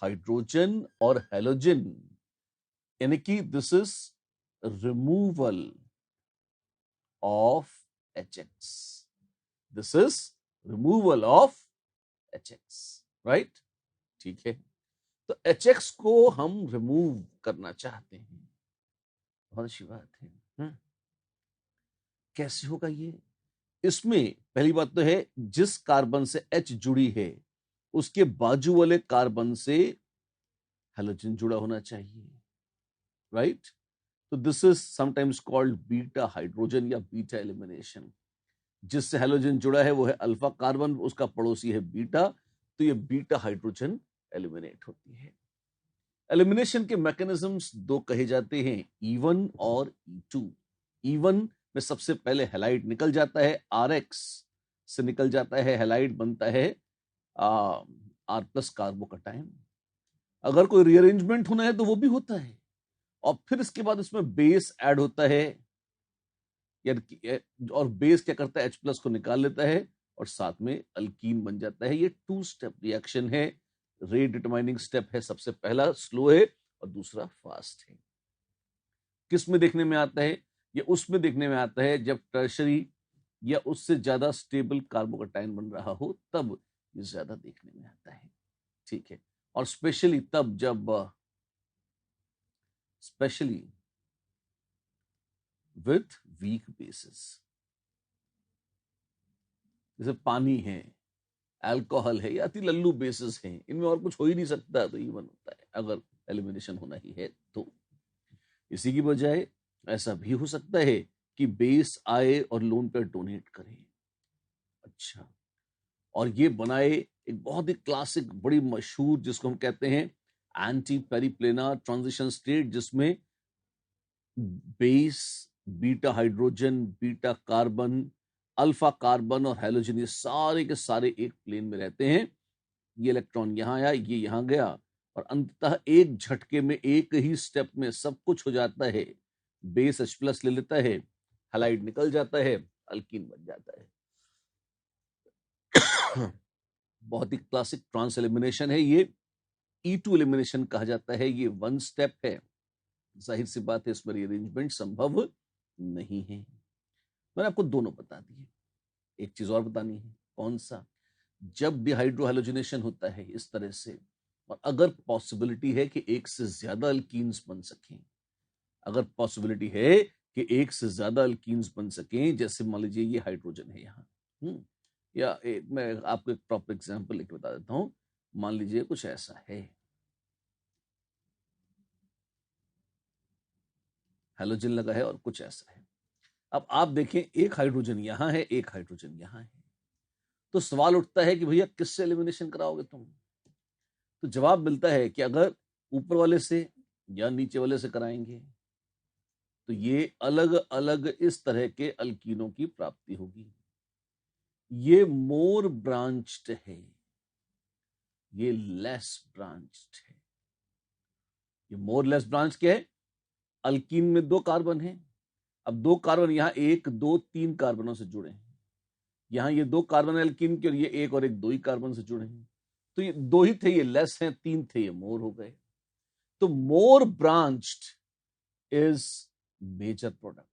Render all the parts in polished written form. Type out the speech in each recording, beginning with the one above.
Hydrogen और halogen, यानी कि this is removal of HX, this is removal of HX, right? ठीक है, तो HX को हम रिमूव करना चाहते हैं। बहुत अच्छी बात है। कैसे होगा ये? इसमें पहली बात तो है, जिस कार्बन से H जुड़ी है उसके बाजू वाले कार्बन से हेलोजन जुड़ा होना चाहिए, राइट? तो this is sometimes called beta hydrogen या बीटा एलिमिनेशन। जिससे हेलोजन जुड़ा है वो है अल्फा कार्बन, उसका पड़ोसी है बीटा, तो ये बीटा हाइड्रोजन एलिमिनेट होती है। एलिमिनेशन के मैकेनिज्म्स दो कहे जाते हैं, E1 और E2। E1 में सबसे पहले हैलाइड निकल जाता है, RX से निकल जाता है, हैलाइड बनता है R प्लस कार्बोकटायन। अगर कोई रीअरेंजमेंट होना है तो वो भी होता है, और फिर इसके बाद इसमें बेस ऐड होता है, और बेस क्या करता है, H प्लस को निकाल लेता है और साथ में अल्कीन बन जाता है। ये 2 स्टेप रिएक्शन है, रेट डिटरमाइनिंग स्टेप है, सबसे पहला स्लो है और दूसरा फास्ट है। किस में देखने में आता है? ये उसमें देखने में आता है जब टर्शरी या उससे ज्यादा स्टेबल कार्बोकटायन बन रहा हो, तब ये ज्यादा देखने में आता है। ठीक है, और स्पेशली तब जब स्पेशली विथ वीक बेसिस, जैसे पानी है, अल्कोहल है या अति लल्लू बेसिस हैं, इनमें और कुछ हो ही नहीं सकता, तो इवन होता है अगर एलिमिनेशन होना ही है तो। इसी की बजाय ऐसा भी हो सकता है कि बेस आए और लोन पेयर डोनेट करे। अच्छा, और ये बनाए एक बहुत ही क्लासिक, बड़ी मशहूर, जिसको हम कहते हैं एंटी पेरिप्लेनार ट्रांजिशन स्टेट, जिसमें base, beta hydrogen, beta carbon, alpha carbon और हैलोजन, ये सारे के सारे एक प्लेन में रहते हैं। ये इलेक्ट्रॉन यहां आया, ये यहां गया, और अंततः एक झटके में, एक ही स्टेप में सब कुछ हो जाता है। बेस H प्लस ले लेता है, हैलाइड निकल जाता है, अल्कीन बन जाता है। बहुत ही क्लासिक ट्रांस एलिमिनेशन है ये, E2 एलिमिनेशन कहा जाता है। ये 1 स्टेप है, जाहिर सी बात है इसमें रीअरेंजमेंट संभव नहीं है। मैंने आपको दोनों बता दिए, एक चीज और बतानी है। कौन सा? जब डिहाइड्रोहैलोजिनेशन होता है इस तरह से, और अगर पॉसिबिलिटी है कि एक से ज्यादा अल्कीन्स बन सकें, अगर पॉसिबिलिटी है कि एक से ज्यादा अल्कीन्स बन सकें, जैसे मान लीजिए ये हाइड्रोजन है यहाँ, या मैं आपको एक प्रॉपर एग्जांपल लेके बता देता हूं। मान लीजिए कुछ ऐसा है, हैलोजन लगा है और कुछ ऐसा है। अब आप देखें, एक हाइड्रोजन यहां है, एक हाइड्रोजन यहां है, तो सवाल उठता है कि भैया किससे एलिमिनेशन कराओगे तुम? तो जवाब मिलता है कि अगर ऊपर वाले से या नीचे वाले से कराएंगे तो ये अलग अलग इस तरह के अल्कीनों की प्राप्ति होगी। ये मोर ब्रांच्ड है, ये लेस ब्रांच्ड है। ये मोर लेस ब्रांच क्या है? अल्कीन में 2 कार्बन है, अब 2 कार्बन यहां 1 2 3 कार्बनों से जुड़े हैं, यहां ये 2 कार्बन अल्कीन के, और ये 1 और 1 2 ही कार्बन से जुड़े हैं। तो ये 2 ही थे, ये लेस हैं, 3 थे, ये मोर हो गए। तो मोर ब्रांच्ड इज मेजर प्रोडक्ट।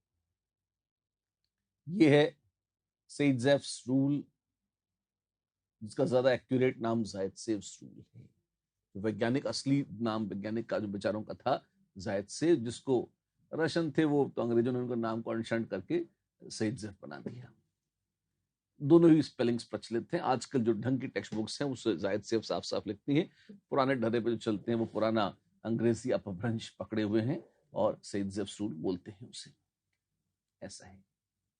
ये है सेइत्जेफ्स रूल, जिसका ज्यादा एक्यूरेट नाम जायत्सेव्स रूल है। तो वैज्ञानिक, असली नाम वैज्ञानिक का जो बेचारों का था जायत्सेव, जिसको रशियन थे वो, तो अंग्रेजों ने उनका नाम को अनशर्ट करके सेइत्जेफ बना दिया। दोनों ही स्पेलिंग्स प्रचलित हैं। आजकल जो ढंग की टेक्स्ट बुक्स हैं उससे जायत्सेव साफ साफ लिखती हैं, पुराने ढर्रे पे जो चलते हैं वो पुराना अंग्रेजी अपभ्रंश पकड़े हुए हैं और सेइत्जेफ रूल बोलते हैं उसे। ऐसा है,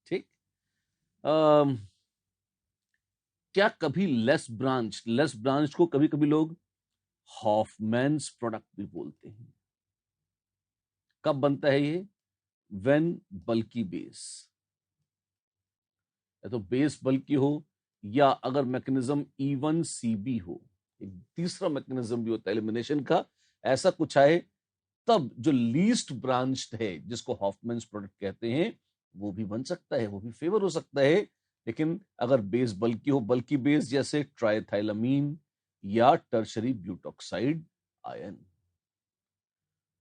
ठीक। क्या कभी लेस ब्रांच को कभी कभी लोग हॉफमैन्स प्रोडक्ट भी बोलते हैं? कब बनता है ये? व्हेन बल्की बेस, या तो बेस बल्की हो, या अगर मैकेनिज्म E1CB हो, एक तीसरा मैकेनिज्म भी होता है एलिमिनेशन का, ऐसा कुछ आए, तब जो लीस्ट ब्रांच्ड है, जिसको हॉफमैन्स प्रोडक्ट कहते हैं, वो भी बन सकता है, वो भी फेवर हो सकता है। लेकिन अगर बेस बल्की हो, बल्की बेस जैसे ट्राइथाइलामीन या टर्शरी ब्यूटॉक्साइड, आयन।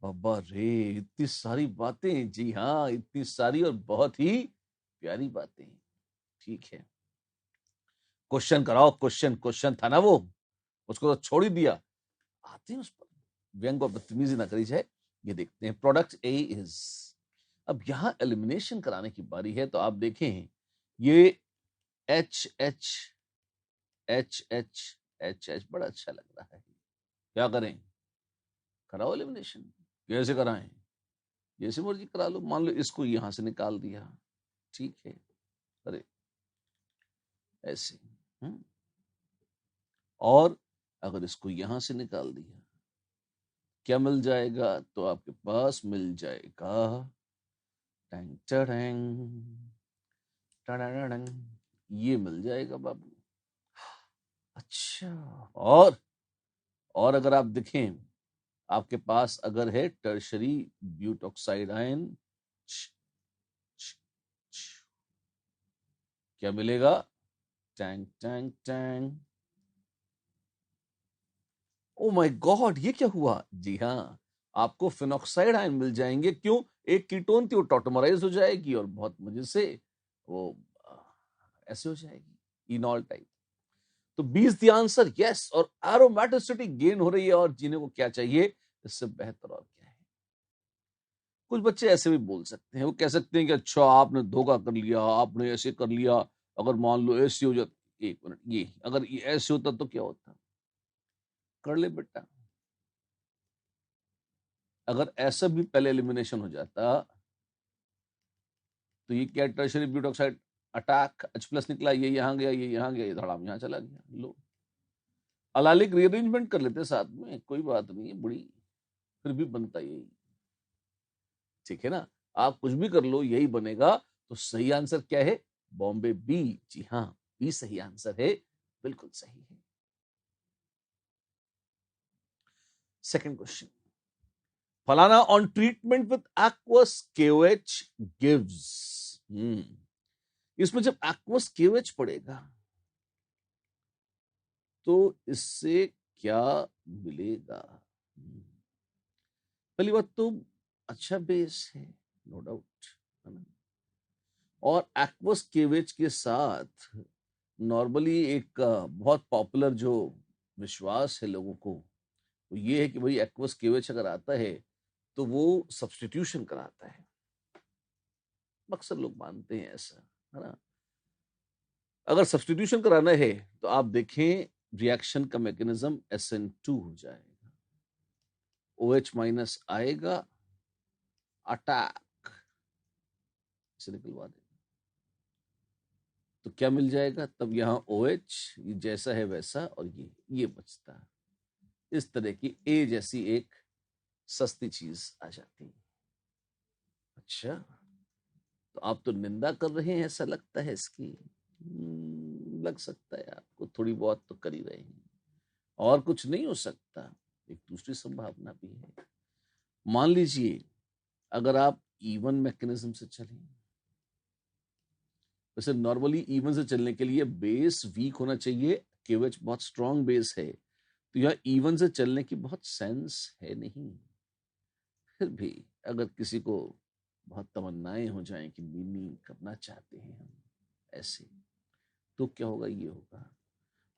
बाबा रे, इतनी सारी बातें, जी हाँ, इतनी सारी और बहुत ही प्यारी बातें। ठीक है, क्वेश्चन कराओ, क्वेश्चन था ना वो, उसको तो छोड़ ही दिया। आते हैं उस पर, व्यंग और बदतमीजी ना करी जाए। ये देखते हैं, प्रोडक्ट ए इज। अब यहां एलिमिनेशन कराने की बारी है, तो आप देखें ये H H H H H H बड़ा अच्छा लग रहा है। क्या करें, कराओ एलिमिनेशन। कैसे कराएं, जैसे मर्जी करा लो। मान लो इसको यहां से निकाल दिया, ठीक है, अरे ऐसे। हम्म, और अगर इसको यहां से निकाल दिया, क्या मिल जाएगा? तो आपके पास मिल जाएगा टैंग टैंग टैंग, ये मिल जाएगा बाबू। अच्छा, और अगर आप देखें, आपके पास अगर है टर्शरी ब्यूटॉक्साइड आयन, क्या मिलेगा? Tang Tang Tang. O my God, ये क्या हुआ? जी हाँ, आपको फिनॉक्साइड आयन मिल जाएंगे। क्यों? एक कीटोन थी, वो टॉटोमराइज हो जाएगी और बहुत मजे से वो आ, ऐसे हो जाएगी, इनॉल टाइप। तो 20 द आंसर, यस। और एरोमेटिसिटी गेन हो रही है, और जीने को क्या चाहिए इससे बेहतर और क्या है? कुछ बच्चे ऐसे भी बोल सकते हैं, वो कह सकते हैं कि अच्छा आपने धोखा कर लिया, आपने ऐसे कर लिया। अगर मान लो ऐसे हो जाता, एक मिनट, ये अगर ये ऐसे होता तो क्या होता? कर ले बेटा। अगर ऐसा भी पहले एलिमिनेशन हो जाता, तो ये क्या, tertiary butoxide attack, H plus निकला, ये यहां गया, ये यहां गया, ये धड़ाम यहां चला गया। लो, अलालिक रीअरेंजमेंट कर लेते साथ में, कोई बात नहीं है बुढ़ी, फिर भी बनता यही। ठीक है ना, आप कुछ भी कर लो यही बनेगा। तो सही आंसर क्या है? बॉम्बे बी। जी हाँ, बी सही आंसर है, बिल्कुल सही है। सेकंड क्वेश्चन, फलाना on treatment with aqueous KOH gives. इसमें जब एक्वस केओएच पड़ेगा तो इससे क्या मिलेगा? पहली बात तो अच्छा बेस है, नो डाउट, है ना। और एक्वस केवेज के साथ नॉर्मली एक बहुत पॉपुलर जो विश्वास है लोगों को, वो ये है कि भाई एक्वस केवेज अगर आता है तो वो सब्स्टिट्यूशन कराता है। अक्सर लोग मानते हैं ऐसा, है ना। अगर सब्स्टिट्यूशन कराना है तो आप देखें, रिएक्शन का मैकेनिज्म SN2 हो जाएगा, OH माइनस आएगा, अटैक से निकलवा देगा, तो क्या मिल जाएगा? तब यहाँ OH जैसा है वैसा, और ये बचता है। इस तरह की ए जैसी एक सस्ती चीज आ जाती है। अच्छा, तो आप तो निंदा कर रहे हैं ऐसा लगता है इसकी। लग सकता है आपको, थोड़ी बहुत तो कर ही रहे हैं, और कुछ नहीं हो सकता। एक दूसरी संभावना भी है। मान लीजिए अगर आप इवन मैकेनिज्म से चलें, वैसे नॉर्मली इवन से चलने के लिए बेस वीक होना चाहिए, केवच बहुत स्ट्रांग बेस है, तो यह इवन से चलने की बहुत सेंस है नहीं। फिर भी अगर किसी को बहुत तमन्नाएं हो जाएं कि मीनिंग करना चाहते हैं हम ऐसे, तो क्या होगा? ये होगा,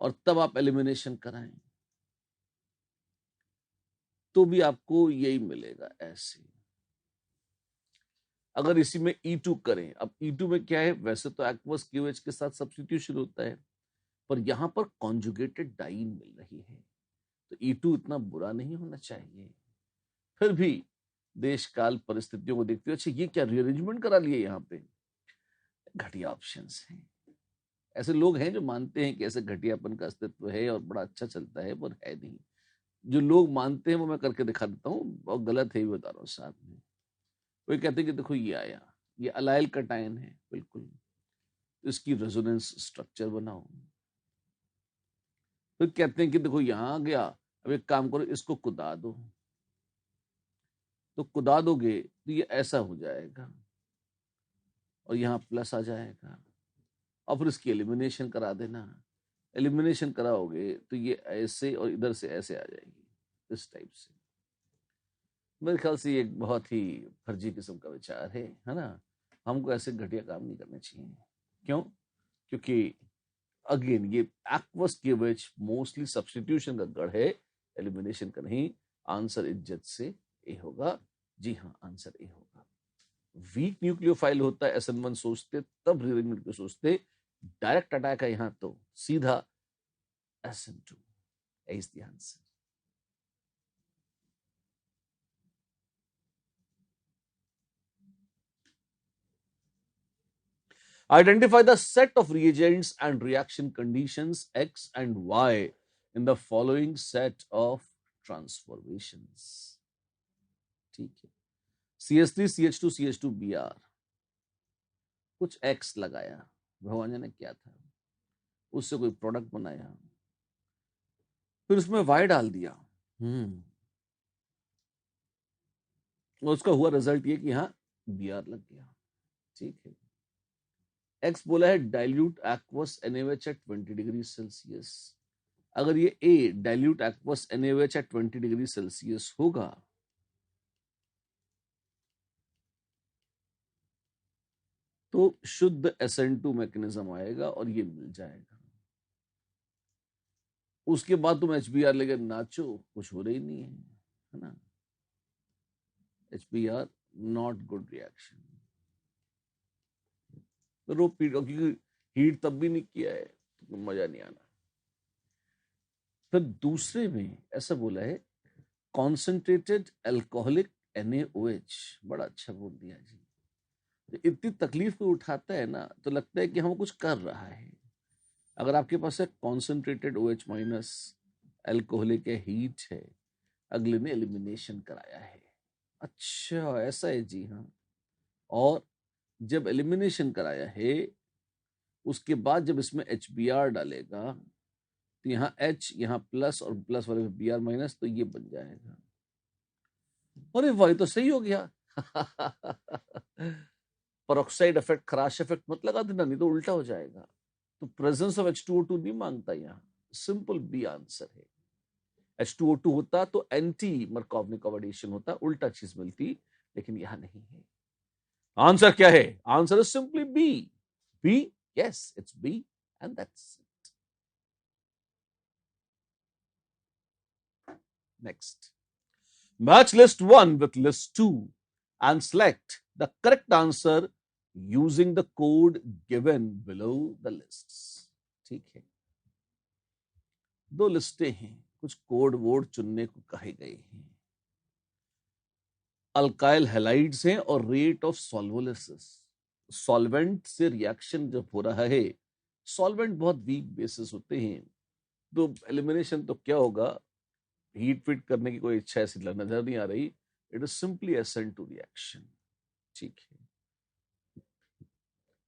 और तब आप एलिमिनेशन कराएं तो भी आपको यही मिलेगा ऐसे। अगर इसी में E2 करें, अब E2 में क्या है, वैसे तो एक्वस क्यूएच के साथ सब्स्टिट्यूशन होता है, पर यहां पर कॉन्जुगेटेड डाइन मिल रही है, तो E2 इतना बुरा नहीं होना चाहिए। फिर भी देश काल परिस्थितियों को देखते हुए, अच्छा ये क्या रीअरेंजमेंट करा लिए यहाँ पे? घटिया ऑप्शंस हैं। ऐसे लोग हैं जो मानते हैं कि ऐसे घटियापन का अस्तित्व है और बड़ा अच्छा चलता है, पर है नहीं। जो लोग मानते हैं वो मैं करके दिखा देता हूँ, और गलत है भी बता रहा हूँ साथ में। वो कहते हैं कि देखो ये आया, ये अलाइल कटायन है, बिल्कुल, इसकी रेजोनेंस स्ट्रक्चर बनाओ। फिर कहते हैं कि देखो यहां आ गया, अब एक काम करो, इसको कुदा दो, तो कुदा दोगे तो ये ऐसा हो जाएगा, और यहाँ प्लस आ जाएगा, और फिर इसकी एलिमिनेशन करा देना। एलिमिनेशन कराओगे तो ये ऐसे और इधर से ऐसे आ जाएगी, इस टाइप से। मेरे ख्याल से ये एक बहुत ही फर्जी किस्म का विचार है ना। हमको ऐसे घटिया काम नहीं करने चाहिए। क्यों? क्योंकि अगेन ये एक्वस केवेज मोस्टली सब्स्टिट्यूशन का गढ़ है, एलिमिनेशन का नहीं। आंसर इज्जत से ए होगा। जी हाँ, आंसर ए होगा। वीक न्यूक्लियोफाइल होता है SN1 सोचते, तब रीअरेंजमेंट को सोचते। डायरेक्ट अटैक है यहां तो सीधा SN2 is the answer. Identify the set of reagents and reaction conditions X and Y in the following set of transformations. ठीक है, CH3 CH2 CH2 Br, कुछ X लगाया, भगवान ने क्या था, उससे कोई प्रोडक्ट बनाया, फिर उसमें Y डाल दिया। उसका हुआ रिजल्ट ये कि हाँ Br लग गया। ठीक है, X बोला है dilute aqueous NaOH at 20 degree Celsius. अगर ये A dilute aqueous NaOH at 20 degree Celsius होगा तो शुद्ध SN2 मैकेनिज्म आएगा और ये मिल जाएगा। उसके बाद तुम HBr लेकर नाचो, कुछ हो रही नहीं है ना। HBr not good reaction. Repeat, क्योंकि हीट तब भी नहीं किया है तो मजा नहीं आना। फिर दूसरे में ऐसा बोला है कॉन्सेंट्रेटेड एल्कोहलिक NaOH, बड़ा अच्छा बोल दिया जी। इतनी तकलीफ को उठाता है ना तो लगता है कि हम कुछ कर रहा है। अगर आपके पास है कॉन्सेंट्रेटेड OH माइनस एल्कोहलिक है, हीट है, अगले ने एलिमिनेशन कराया है। अच्छा ऐसा है जी हाँ। और जब एलिमिनेशन कराया है उसके बाद जब इसमें HBr डालेगा तो यहाँ H यहाँ प्लस और प्लस वाले में Br माइनस, तो ये बन जाएगा। अरे भाई तो सही हो गया। परऑक्साइड इफेक्ट, खराश इफेक्ट मत लगा देना, नहीं तो उल्टा हो जाएगा। तो प्रेजेंस ऑफ H2O2 नहीं मांगता यहाँ, सिंपल बी आंसर है। H2O2 होता तो एंटी मर्कोवनिकॉव एडिशन होता, उल्टा चीज मिलती, लेकिन यहां नहीं है। आंसर क्या है? Answer is simply B. B, yes it's B and that's it. Next, match list 1 with list 2 and select the correct answer using the code given below the lists। ठीक है, दो लिस्टें हैं, कुछ कोड वोड चुनने को कहे गए हैं। अल्काइल हैलाइड्स हैं और रेट ऑफ सॉल्वोलिसिस। सॉल्वेंट से रिएक्शन जब हो रहा है, सॉल्वेंट बहुत वीक बेसिस होते हैं, तो एलिमिनेशन तो क्या होगा, हीट फिट करने की कोई इच्छा ऐसी नजर नहीं आ रही। It is simply SN2 reaction. ठीक है,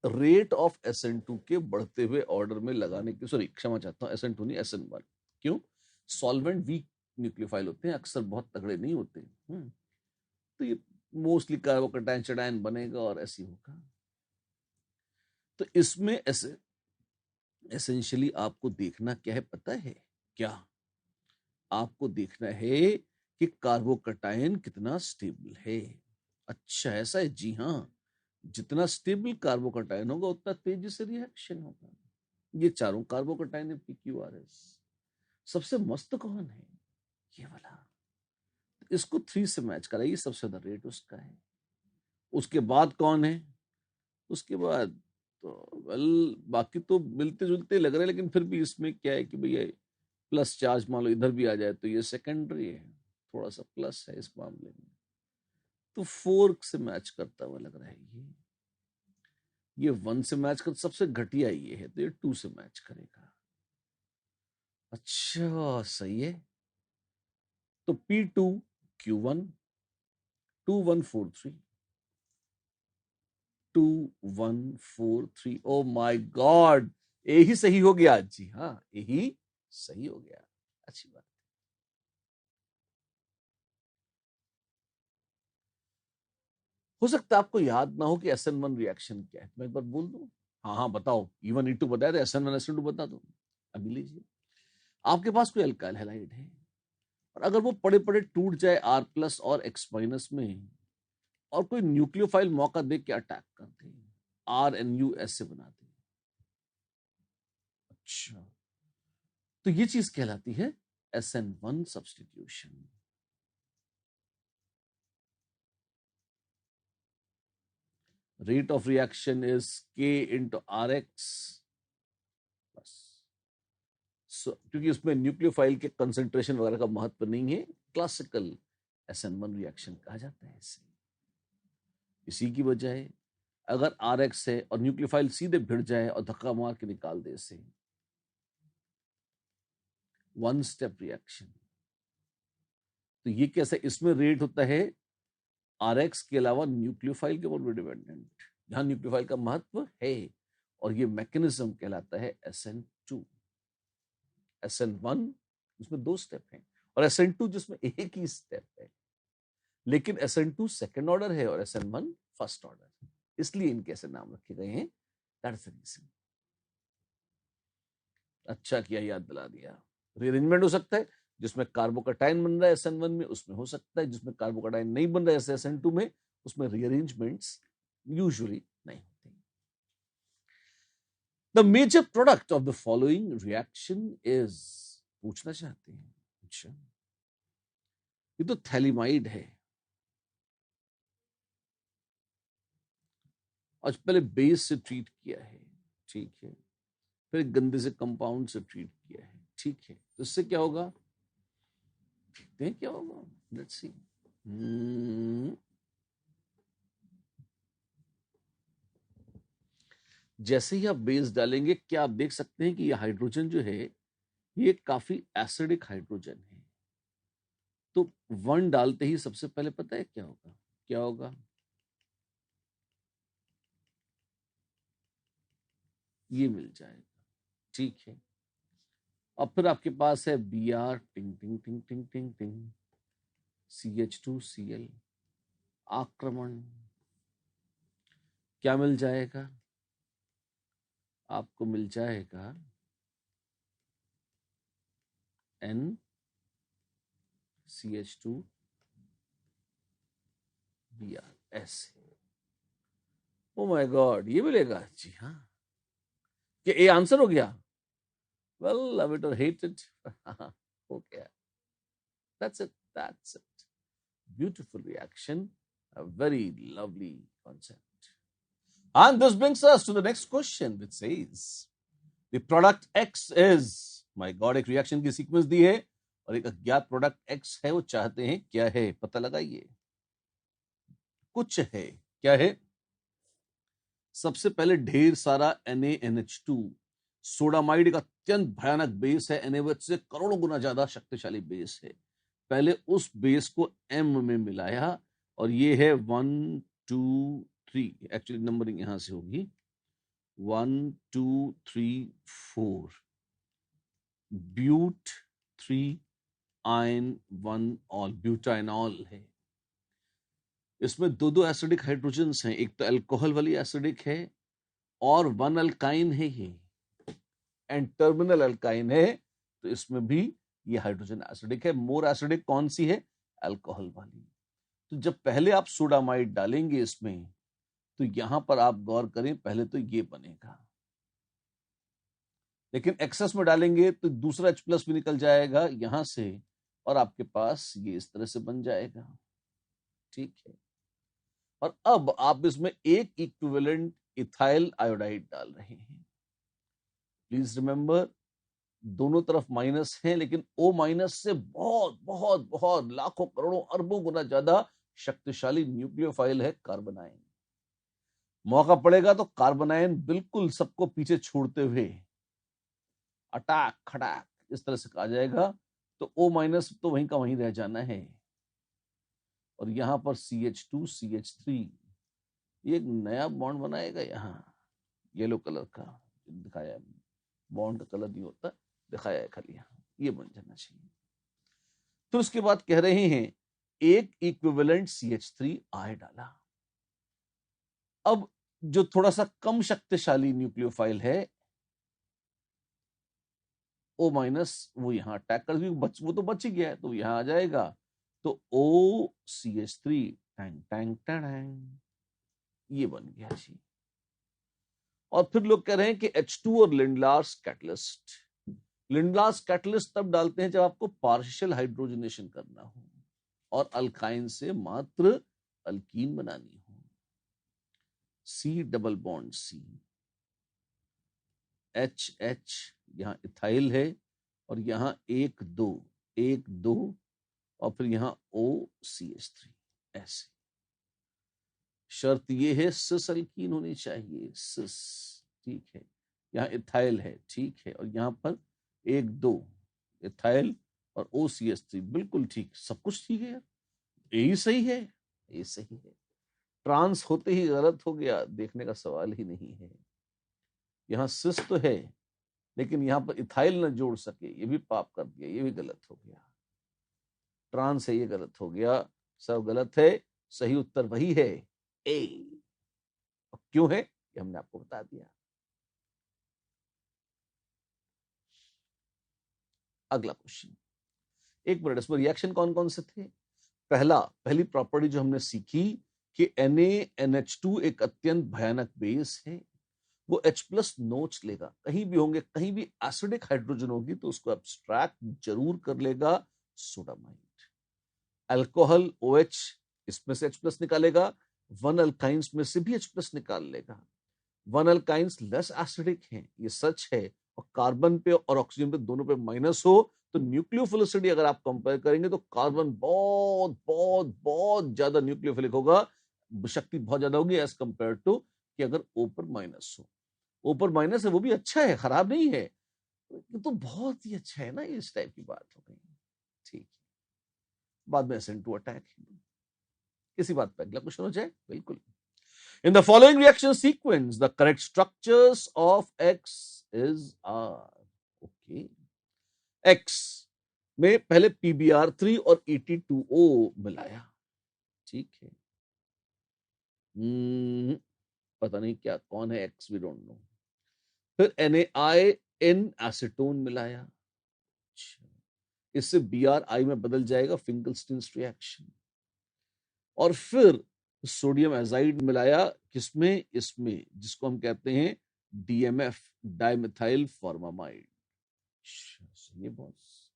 रेट ऑफ SN2 के बढ़ते हुए ऑर्डर में लगाने की, सॉरी क्षमा चाहता हूं, SN2 नहीं SN1। क्यों? सॉल्वेंट वीक न्यूक्लियोफाइल होते हैं, अक्सर बहुत तगड़े नहीं होते। तो ये मोस्टली कार्बोकैटायन चटायन बनेगा और ऐसी होगा। तो इसमें ऐसे एसेंशियली आपको देखना क्या है पता है क्या? आपको देखना है कि कार्बोकैटायन कितना स्टेबल है। अच्छा ऐसा है जी हाँ, जितना स्टेबल कार्बोकैटायन होगा उतना तेजी से रिएक्शन होगा। ये चारों कार्बोकैटायन है PQRS। सबसे मस्त कौन है? ये वाला। इसको 3 से मैच कराइए, सबसे ज्यादा रेट उसका है। उसके बाद कौन है? उसके बाद तो वेल बाकी तो मिलते जुलते लग रहे हैं, लेकिन फिर भी इसमें क्या है कि भैया प्लस चार्ज मान लो इधर भी आ जाए तो ये सेकेंडरी है, थोड़ा सा प्लस है इस मामले में। तो 4 से मैच करता हुआ लग रहा है ये 1 से मैच कर, सबसे घटिया ये है, तो ये 2 से मैच करेगा। अच्छा सही है। तो P2Q1 2143 2143। ओ माय गॉड, यही सही हो गया जी हाँ, यही सही हो गया। अच्छी बात। हो सकता है आपको याद ना हो कि SN1 रिएक्शन क्या है, मैं एक बार बोल दूं। हाँ हाँ बताओ, E1 E2 बताया था, SN1 SN2 बता दो। अभी लीजिए, आपके पास कोई अल्काइल हैलाइड है, और अगर वो पड़े पड़े टूट जाए R+ और X- में, और कोई न्यूक्लियोफाइल मौका देख के अटैक कर दे, RNU ऐसे बना दे, अच्छा, तो ये चीज कहलाती है SN1 substitution. Rate of reaction is K into RX बस। क्योंकि उसमें न्यूक्लियोफाइल के कंसेंट्रेशन वगैरह का महत्व नहीं है, क्लासिकल SN1 रिएक्शन कहा जाता है इसे। इसी की बजाय अगर RX है और न्यूक्लियोफाइल सीधे भिड़ जाए और धक्का मार के निकाल दे इसे, 1 स्टेप रिएक्शन, तो ये कैसे, इसमें रेट होता है RX के अलावा न्यूक्लियोफाइल के ऊपर भी डिपेंडेंट, जहां न्यूक्लियोफाइल का महत्व है, और ये मैकेनिज्म कहलाता है SN2। SN1 उसमें 2 स्टेप हैं, और SN2 जिसमें एक ही स्टेप है, लेकिन SN2 सेकंड ऑर्डर है और SN1 फर्स्ट ऑर्डर, इसलिए इनके ऐसे नाम रखे गए हैं। That is the reason. अच्छा किया याद दिला दिया। रीअरेंजमेंट हो सकता है, जिसमें कार्बोकटाइन बन रहा है SN1 में, उसमें हो सकता है, जिसमें कार्बोकटाइन नहीं बन रहा है SN2 में, उसमें रीअरेंजमेंट्स यूजुअली नहीं होती। The major product of the following reaction is, पूछना चाहते हैं, अच्छा, ये तो थैलिमाइड है। आज पहले बेस से ट्रीट किया है, ठीक है, फिर गंदे से कंपाउंड से ट्रीट किया है, ठीक है, तो इससे क्या होगा, देखते हैं क्या होगा, लेट्स सी। जैसे ही आप बेस डालेंगे, क्या आप देख सकते हैं कि ये हाइड्रोजन जो है ये काफी एसिडिक हाइड्रोजन है। तो 1 डालते ही सबसे पहले पता है क्या होगा, क्या होगा, ये मिल जाएगा, ठीक है। अब फिर आपके पास है Br टिंग टिंग टिंग टिंग टिंग टिंग, CH2Cl, आक्रमण, क्या मिल जाएगा आपको, मिल जाएगा NCH2Br ऐसे। ओ माय गॉड, ये मिलेगा, जी हाँ, कि ये आंसर हो गया, वेल लव इट और हेट इट, हो गया, that's it, that's it, beautiful reaction, a very lovely concept. And this brings us to the next question, which says the product X is, my god, एक reaction की sequence दी है और एक अज्ञात product X है, वो चाहते हैं क्या है, पता लगाइए, कुछ है, क्या है, सबसे पहले ढेर सारा NaNH2, सोडामाइड एक अत्यंत भयानक बेस है, NaOH से करोड़ों गुना ज्यादा शक्तिशाली बेस है, पहले उस बेस को M में मिलाया, और ये है 1 2 3, एक्चुअली नंबरिंग यहां से होगी 1 2 3 4, ब्यूट 3 आयन 1 ऑल, ब्यूटाइनॉल है। इसमें दो एसिडिक हाइड्रोजन्स हैं, एक तो अल्कोहल वाली एसिडिक है और 1 अल्काइन है ये, एंड टर्मिनल अल्काइन है, तो इसमें भी ये हाइड्रोजन एसिडिक है। मोर एसिडिक कौन सी है, अल्कोहल वाली। तो जब पहले आप सोडामाइड डालेंगे इसमें, तो यहां पर आप गौर करें, पहले तो ये बनेगा, लेकिन एक्सेस में डालेंगे तो दूसरा H+ भी निकल जाएगा यहां से, और आपके पास ये इस तरह से बन जाएगा, ठीक है। और अब आप इसमें एक इक्विवेलेंट इथाइल आयोडाइड डाल रहे हैं। प्लीज रिमेंबर, दोनों तरफ माइनस है, लेकिन O- से बहुत बहुत बहुत लाखों करोड़ों अरबों गुना ज्यादा शक्तिशाली न्यूक्लियोफाइल है कार्बोनाइन। मौका पड़ेगा तो कार्बोनाइन बिल्कुल सबको पीछे छोड़ते हुए अटैक खटाक इस तरह से कहा जाएगा, तो O- तो वहीं का वहीं रह जाना है, और यहां पर CH2 CH3, ये एक नया बॉन्ड बनाएगा यहां, येलो कलर का दिखाया है, बॉन्ड का कलर नहीं होता, दिखाया है खाली यहां, ये बन जाना चाहिए। तो उसके बाद कह रहे हैं एक इक्विवेलेंट CH3I डाला। अब जो थोड़ा सा कम शक्तिशाली न्यूक्लियोफाइल है O माइनस वो यहाँ अटैक कर दी, वो तो बच ही गया है, तो यहाँ आ जाएगा, तो OCH3 टैंग टैंग टैंग, ये बन गया जी। और फिर लोग कह रहे हैं कि H2 और लिंडलार्स कैटलिस्ट। लिंडलार्स कैटलिस्ट तब डालते हैं जब आपको पार्शियल हाइड्रोजनेशन करना हो और अल्काइन से मात्र अल्कीन बनानी हो। C double bond C, HH, यहाँ इथाइल है और यहाँ 1 2 1 2 और फिर यहाँ OCH3, ऐसे। शर्त ये है सिस अल्कीन होनी चाहिए, सिस, ठीक है। यहाँ इथाइल है, ठीक है, और यहाँ पर 1 2 इथाइल और OCH3, बिल्कुल ठीक, सब कुछ ठीक है यार, यही सही है, ये सही है। ट्रांस होते ही गलत हो गया, देखने का सवाल ही नहीं है। यहाँ सिस तो है लेकिन यहाँ पर इथाइल न जोड़ सके, ये भी पाप कर दिया, ये भी गलत हो गया। ट्रांस है, ये गलत हो गया, सब गलत है, सही उत्तर वही है, ए। क्यों है ये हमने आपको बता दिया। अगला क्वेश्चन, एक मिनट, इसमें रिएक्शन कौन कौन से थे। पहली प्रॉपर्टी जो हमने सीखी कि NaNH2 एक अत्यंत भयानक बेस है, वो H+ नोच लेगा, कहीं भी होंगे, कहीं भी एसिडिक हाइड्रोजन होगी तो उसको एब्स्ट्रैक्ट जरूर कर लेगा सोडामाइड। अल्कोहल OH, इसमें से H+ निकालेगा, 1 अल्काइंस में से भी H+ निकाल लेगा। 1 अल्काइंस लेस एसिडिक हैं, ये सच है, और कार्बन पे और ऑक्सीजन पे दोनों पे माइनस हो तो न्यूक्लियोफिलिसिटी अगर आप कंपेयर करेंगे तो कार्बन बहुत बहुत बहुत ज्यादा न्यूक्लियोफिलिक होगा, शक्ति बहुत ज्यादा होगी एज कंपेयर टू कि अगर O पर माइनस हो। O पर माइनस है वो भी अच्छा है, खराब नहीं है, तो बहुत ही अच्छा है ना, इस टाइप की बात हो गई, ठीक है। बाद में SN2 अटैक, किसी बात पर अगला क्वेश्चन हो जाए, बिल्कुल। In the following reaction sequence, the correct structures of X is R. Okay. X में पहले PBr3 और ET2O मिलाया, ठीक है। पता नहीं क्या कौन है X, वी डोंट नो। फिर NaIN एसीटोन मिलाया, इससे BrI में बदल जाएगा, फिंकलस्टीन्स रिएक्शन। और फिर सोडियम एजाइड मिलाया, किसमें, इसमें, जिसको हम कहते हैं DMF, डाइमिथाइल फॉर्मामाइड। ये बॉस,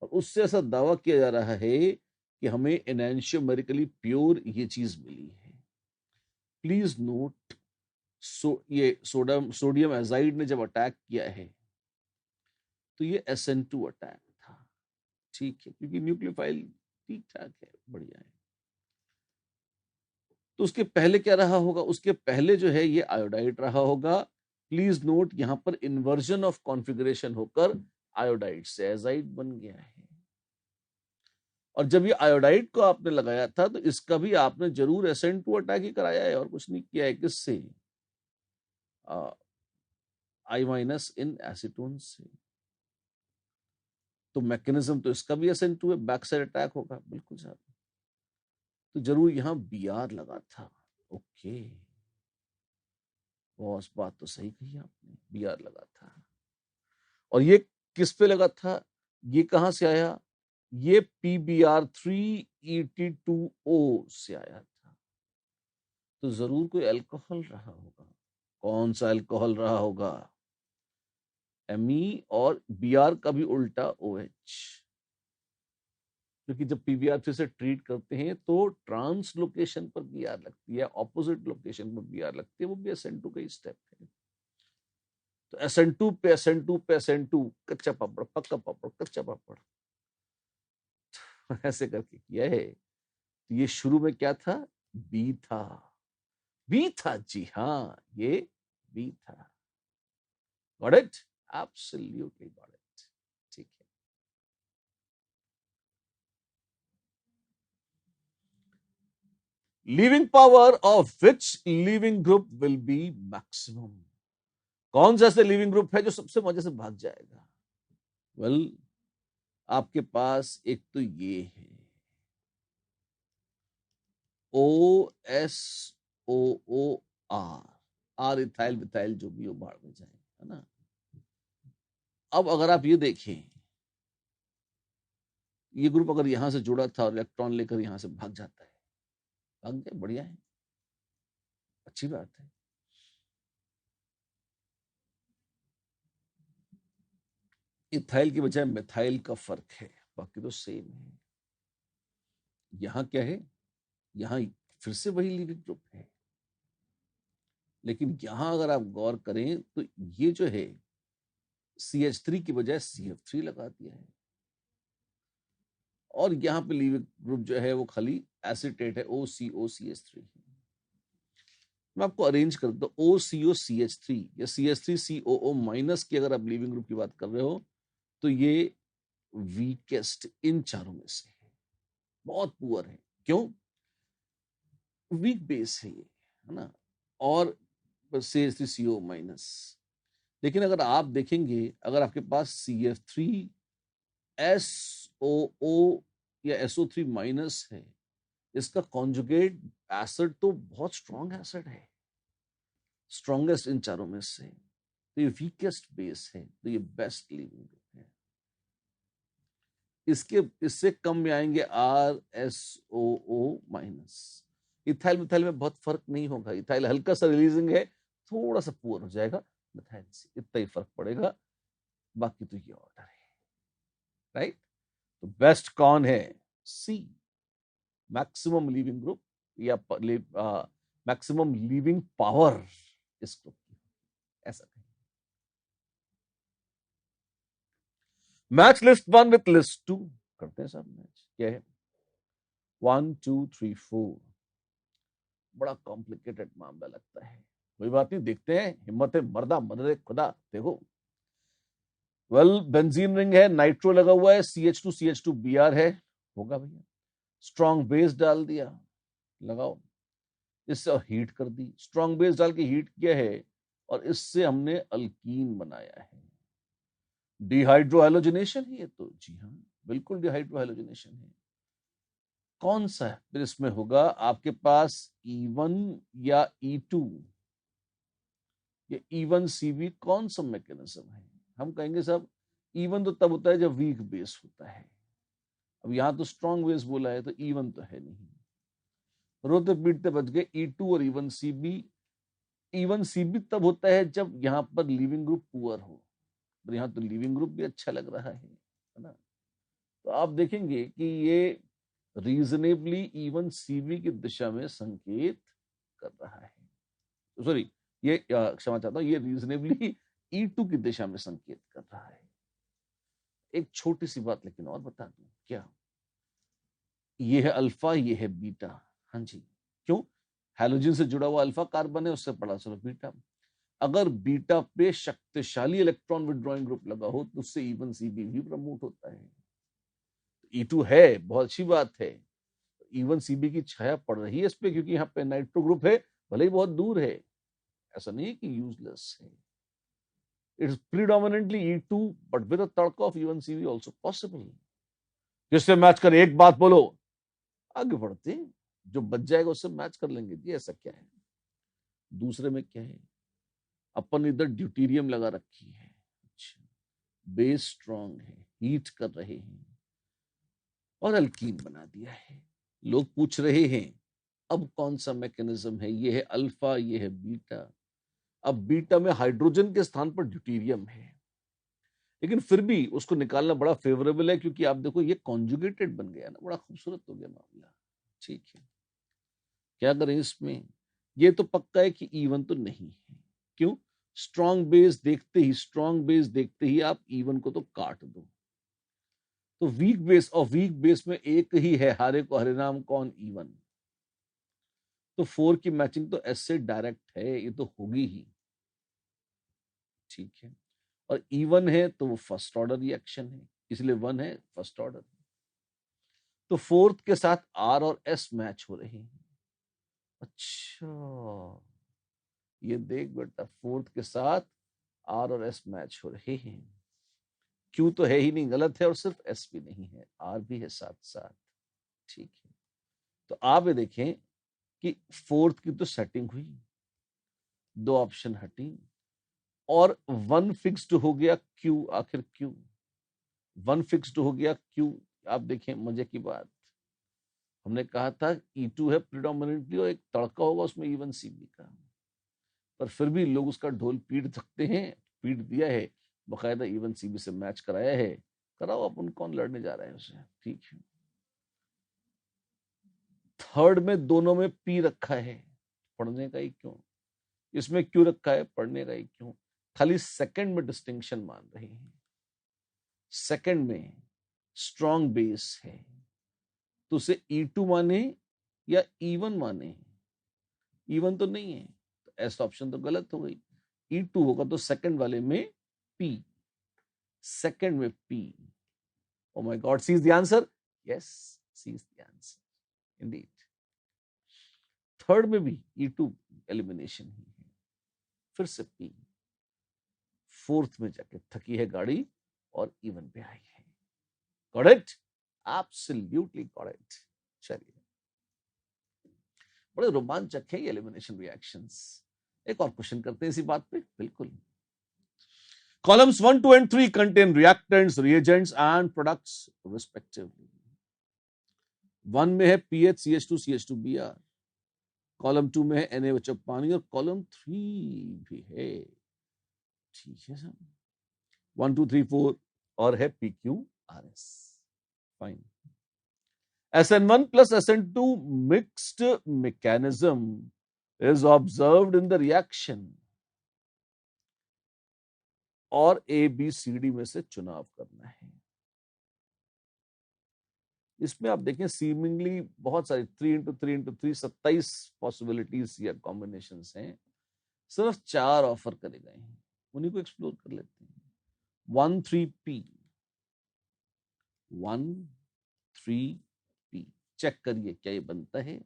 और उससे ऐसा दावा किया जा रहा है कि हमें एनैंशियोमेरिकली प्योर ये चीज मिली है। प्लीज नोट, ये सोडियम एजाइड ने जब अटैक किया है तो ये SN2 अटैक था, ठीक है, क्योंकि न्यूक्लियोफाइल ठीक ठाक है, बढ़िया है। तो उसके पहले क्या रहा होगा, उसके पहले जो है ये आयोडाइड रहा होगा। प्लीज नोट, यहां पर इन्वर्जन ऑफ कॉन्फ़िगरेशन होकर आयोडाइड से एजाइड बन गया है। और जब ये आयोडाइड को आपने लगाया था तो इसका भी आपने जरूर SN2 अटैक ही कराया है और कुछ नहीं किया है, किससे, I- इन एसीटोन से। तो मैकेनिज्म तो इसका भी SN2 है, बैक साइड अटैक होगा, बिल्कुल साहब। तो जरूर यहां BR लगा था, ओके, बॉस बात तो सही कही आपने, BR लगा था। और ये किस पे लगा था, ये कहां से आया, ये PBr3ET2O से आया था। तो जरूर कोई अल्कोहल रहा होगा, कौन सा अल्कोहल रहा होगा, Me, और Br का भी उल्टा OH, क्योंकि जब PBr3 से ट्रीट करते हैं तो ट्रांस लोकेशन पर Br लगती है, ऑपोजिट लोकेशन पर Br लगती है, वो भी SN2 का ही स्टेप है। तो SN2 पे SN2 पे SN2, कच्चा पापड़ पक्का पापड़ कच्चा पापड़, ऐसे करके किया है। तो ये शुरू में क्या था, बी था, बी था, जी हाँ, ये बी था। Got it, absolutely got it, ठीक है। Leaving power of which leaving group will be maximum, कौन सा ऐसे लीविंग ग्रुप है जो सबसे मजे से भाग जाएगा। वेल आपके पास एक तो ये है OSOOR, आर इथाइल मिथाइल जो भी हो, बाहर में जाए, है ना। अब अगर आप ये देखें, ये ग्रुप अगर यहां से जुड़ा था और इलेक्ट्रॉन लेकर यहां से भाग जाता है, भाग गया, बढ़िया है, अच्छी बात है। इथाइल की बजाय मिथाइल का फर्क है, बाकी तो सेम है। यहां क्या है, यहां फिर से वही लीविंग ग्रुप है, लेकिन यहां अगर आप गौर करें तो ये जो है CH3 की बजाय CF3 लगा दिया है, और यहाँ पे लीविंग ग्रुप जो है वो खाली एसिटेट है, OCOCH3। मैं आपको अरेंज कर दूं, OCOCH3 या CH3COO माइनस की अगर आप लीविंग ग्रुप की बात कर रहे हो तो ये वीकेस्ट इन चारों में से है, बहुत पुअर है। क्यों? वीक बेस है ये, है ना, और CH3CO माइनस। लेकिन अगर आप देखेंगे, अगर आपके पास CF3 SOO या SO3 माइनस है, इसका कॉन्जुगेट एसिड तो बहुत स्ट्रॉन्ग एसिड है, स्ट्रॉन्गेस्ट इन चारों में से, तो ये वीकेस्ट बेस है, तो ये बेस्ट लीविंग ग्रुप है। इससे कम में आएंगे RSOO माइनस। इथाइल मिथाइल में बहुत फर्क नहीं होगा, इथाइल हल्का सा रिलीजिंग है, थोड़ा सा पुअर हो जाएगा मिथाइल से, इतना ही फर्क पड़ेगा, बाकी तो ये ऑर्डर है, राइट। तो बेस्ट कौन है? C, मैक्सिमम लीविंग ग्रुप या मैक्सिमम लीविंग पावर इस ग्रुप की, ऐसा कहें। मैच लिस्ट 1 विथ लिस्ट 2 करते हैं सब। मैच क्या है? 1 2 3 4, बड़ा कॉम्प्लिकेटेड मामला लगता है, कोई बात नहीं, देखते हैं, हिम्मत है मर्दा, मदद खुदा। देखो, वेल, बेंजीन रिंग है, नाइट्रो लगा हुआ है, CH2CH2Br है, होगा भैया, स्ट्रॉन्ग बेस डाल दिया, लगाओ, इससे और हीट कर दी, स्ट्रॉन्ग बेस डाल के हीट किया है, और इससे हमने अल्कीन बनाया है। डिहाइड्रोहाइलोजिनेशन है ये तो, जी हाँ, बिल्कुल डिहाइड्रोहाइलोजिनेशन है। कौन सा है फिर इसमें होगा आपके पास, E1 या E2 या E1CB? कौन सा मैकेनिज्म है? हम कहेंगे साहब E1 तो तब होता है जब वीक बेस होता है, अब यहां तो स्ट्रॉन्ग बेस बोला है तो E1 तो है नहीं, रोते पीटते बच गए। E2 और E1CB तब होता है जब यहां पर लिविंग ग्रुप पुअर हो, और यहाँ तो लिविंग ग्रुप भी अच्छा लग रहा है ना। तो आप देखेंगे कि ये रीजनेबली E1CB की दिशा में संकेत कर रहा है, सॉरी, ये क्षमा चाहता हूं, ये रीजनेबली E2 की दिशा में संकेत कर रहा है। एक छोटी सी बात लेकिन और बता दूं क्या, ये है अल्फा, ये है बीटा, हाँ जी। क्यों? हैलोजन से जुड़ा हुआ अल्फा कार्बन है, उससे पड़ा चलो बीटा। अगर बीटा पे शक्तिशाली इलेक्ट्रॉन विड्रॉइंग ग्रुप लगा हो तो उससे E1CB भी प्रमोट होता है। E2 है, बहुत अच्छी बात है, E1CB की छाया पड़ रही है इस पे, क्योंकि यहाँ पे नाइट्रो ग्रुप है, भले ही बहुत दूर है, ऐसा नहीं है कि यूजलेस है। It's predominantly E2 but with a tadka of E1CB also possible. जिससे मैच कर, एक बात बोलो, आगे बढ़ते हैं, जो बच जाएगा उससे मैच कर लेंगे जी, ऐसा क्या है। दूसरे में क्या है, अपन इधर ड्यूटीरियम लगा रखी है, अच्छा, बेस स्ट्रॉन्ग है, हीट कर रहे हैं और अल्कीन बना दिया है। लोग पूछ रहे हैं अब कौन सा मैकेनिज्म है, ये है अल्फा, ये है बीटा। अब बीटा में हाइड्रोजन के स्थान पर ड्यूटीरियम है, लेकिन फिर भी उसको निकालना बड़ा फेवरेबल है, क्योंकि आप देखो ये कॉन्जुगेटेड बन गया ना, बड़ा खूबसूरत हो गया मामला। ठीक है, क्या करें इसमें? ये तो पक्का है कि E1 तो नहीं है। क्यों? स्ट्रॉन्ग बेस देखते ही, स्ट्रॉन्ग बेस देखते ही आप E1 को तो काट दो, तो वीक बेस, और वीक बेस में एक ही है, हारे को हरे नाम, कौन? E1। तो 4 की मैचिंग तो S से डायरेक्ट है, ये तो होगी ही, ठीक है। और E1 है तो वो फर्स्ट ऑर्डर रिएक्शन है, इसलिए 1 है फर्स्ट ऑर्डर। तो फोर्थ के साथ R और S मैच हो रहे हैं। अच्छा, ये देख बेटा, फोर्थ के साथ R और S मैच हो रहे हैं, Q तो है ही नहीं, गलत है, और सिर्फ S भी नहीं है, R भी है साथ साथ, ठीक है। तो आप ये देखें कि फोर्थ की तो सेटिंग हुई, दो ऑप्शन हटी, और वन फिक्स्ड हो गया क्यू, आखिर क्यू वन फिक्स्ड हो गया क्यू। आप देखें मजे की बात, हमने कहा था E2 है प्रिडोमिनेंटली और एक तड़का होगा उसमें E1 CB का, पर फिर भी लोग उसका ढोल पीट सकते हैं, पीट दिया है, बकायदा E1 CB से मैच कराया है। कराओ, अपन कौन लड़ने जा रहे हैं उसे, ठीक है। थर्ड में दोनों में P रखा है, पढ़ने का ही क्यों, इसमें क्यों रखा है, पढ़ने का ही क्यों, खाली सेकंड में डिस्टिंक्शन मान रहे हैं। सेकंड में स्ट्रॉन्ग बेस है तो उसे E2 माने या E1 माने, E1 तो नहीं है, तो ऐसा ऑप्शन तो गलत हो गई। E2 होगा तो सेकंड वाले में P, सेकंड में P। Oh my God, C is the answer, yes C is the answer indeed. Third में भी E2 एलिमिनेशन ही है, फिर से P। फोर्थ में जाके थकी है गाड़ी और E1 पे आई है। Got it, absolutely got it. चलिए, बड़े रोमांचक है ये एलिमिनेशन रिएक्शंस। एक और क्वेश्चन करते हैं इसी बात पे, बिल्कुल। Columns 1, 2 and 3 contain reactants, reagents and products respectively. 1 में है PH CH2 CH2 Br, column 2 में है NaOH पानी और कॉलम 3 भी है, ठीक है सर। 1 2 3 4 और है PQRS, fine. SN1 plus SN2 mixed mechanism is observed in the reaction और ABCD में से चुनाव करना है। इसमें आप देखें सीमिंगली बहुत सारी 3 into 3 into 3 27 पॉसिबिलिटीज या कॉम्बिनेशंस हैं, सिर्फ 4 ऑफर करे गए हैं, उन्हीं को एक्सप्लोर कर लेते हैं। 1,3P 1,3P चेक करिए क्या ये बनता है।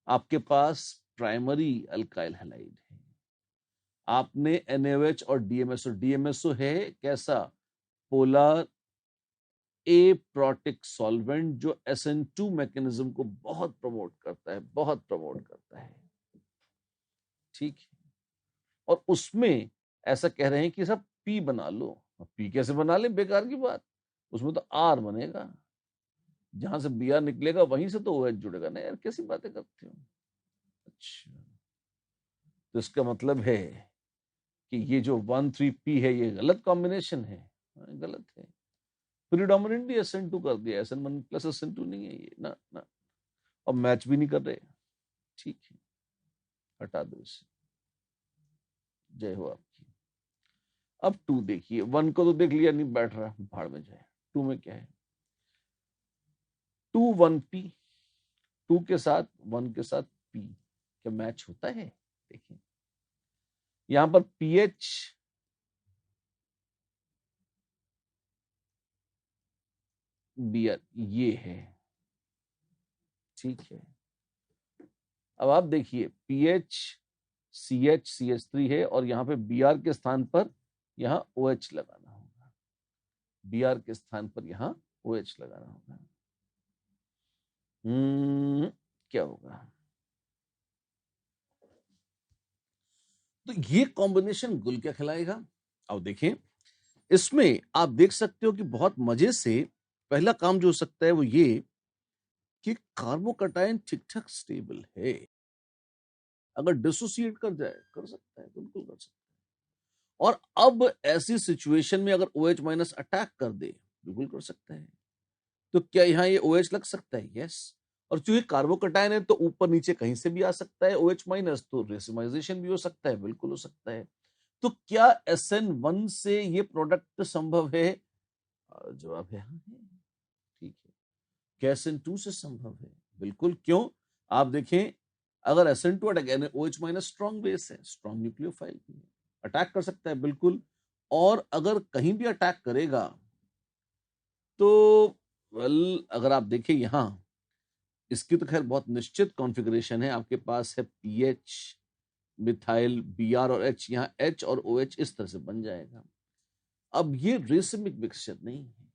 आपके पास प्राइमरी अल्काइल हैलाइड है, आपने NaOH और DMSO है कैसा, पोलर एप्रोटिक सॉल्वेंट, जो SN2 मैकेनिज्म को बहुत प्रमोट करता है, बहुत प्रमोट करता है, ठीक है। और उसमें ऐसा कह रहे हैं कि सब P बना लो। P कैसे बना ले, बेकार की बात, उसमें तो R बनेगा, जहां से Br निकलेगा वहीं से तो OH जुड़ेगा ना यार, कैसी बातें करते हो। अच्छा, तो इसका मतलब है कि ये जो 1,3P है ये गलत कॉम्बिनेशन है, गलत है। प्रीडोमिनेंटली SN2 कर दिया, SN1 प्लस SN2 नहीं है ये, ना ना, और मैच भी नहीं कर रहे, ठीक है, हटा दो इसे, जय हो आपकी। अब 2 देखिए, 1 को तो देख लिया, नहीं बैठ रहा, भाड़ में जाए। 2 में क्या है, 2 1P, 2 के साथ 1 के साथ P, क्या मैच होता है, देखिए यहां पर PH Br ये है, ठीक है। अब आप देखिए PH CH CH3 है और यहाँ पे Br के स्थान पर यहाँ OH लगाना होगा, Br के स्थान पर यहाँ OH लगाना होगा। क्या होगा, तो ये कॉम्बिनेशन गुल क्या खिलाएगा। अब देखें, इसमें आप देख सकते हो कि बहुत मजे से पहला काम जो हो सकता है वो ये कि कार्बोकटायन ठीक ठाक स्टेबल है, अगर डिसोसिएट कर जाए कर सकता है, बिल्कुल कर सकता है। और अब ऐसी सिचुएशन में अगर OH माइनस अटैक कर दे, बिल्कुल कर सकता है। तो क्या यहाँ ये OH लग सकता है, यस। और चूंकि कार्बोकटायन है तो ऊपर नीचे कहीं से भी आ सकता है OH माइनस, तो रेसिमाइजेशन भी हो सकता है, बिल्कुल हो सकता है। तो क्या SN1 से ये प्रोडक्ट संभव है, जवाब है हाँ है, ठीक है। क्या SN2 से संभव है, बिल्कुल, क्यों, आप देखें अगर SN2 attack, OH minus strong base है, स्ट्रॉन्ग न्यूक्लियोफाइल भी है, अटैक कर सकता है, बिल्कुल। और अगर कहीं भी अटैक करेगा तो वेल, अगर आप देखें यहां इसकी तो खैर बहुत निश्चित कॉन्फ़िगरेशन है, आपके पास है PH मिथाइल Br और H, यहाँ H और OH इस तरह से बन जाएगा। अब ये रेसिमिक मिक्सचर नहीं है,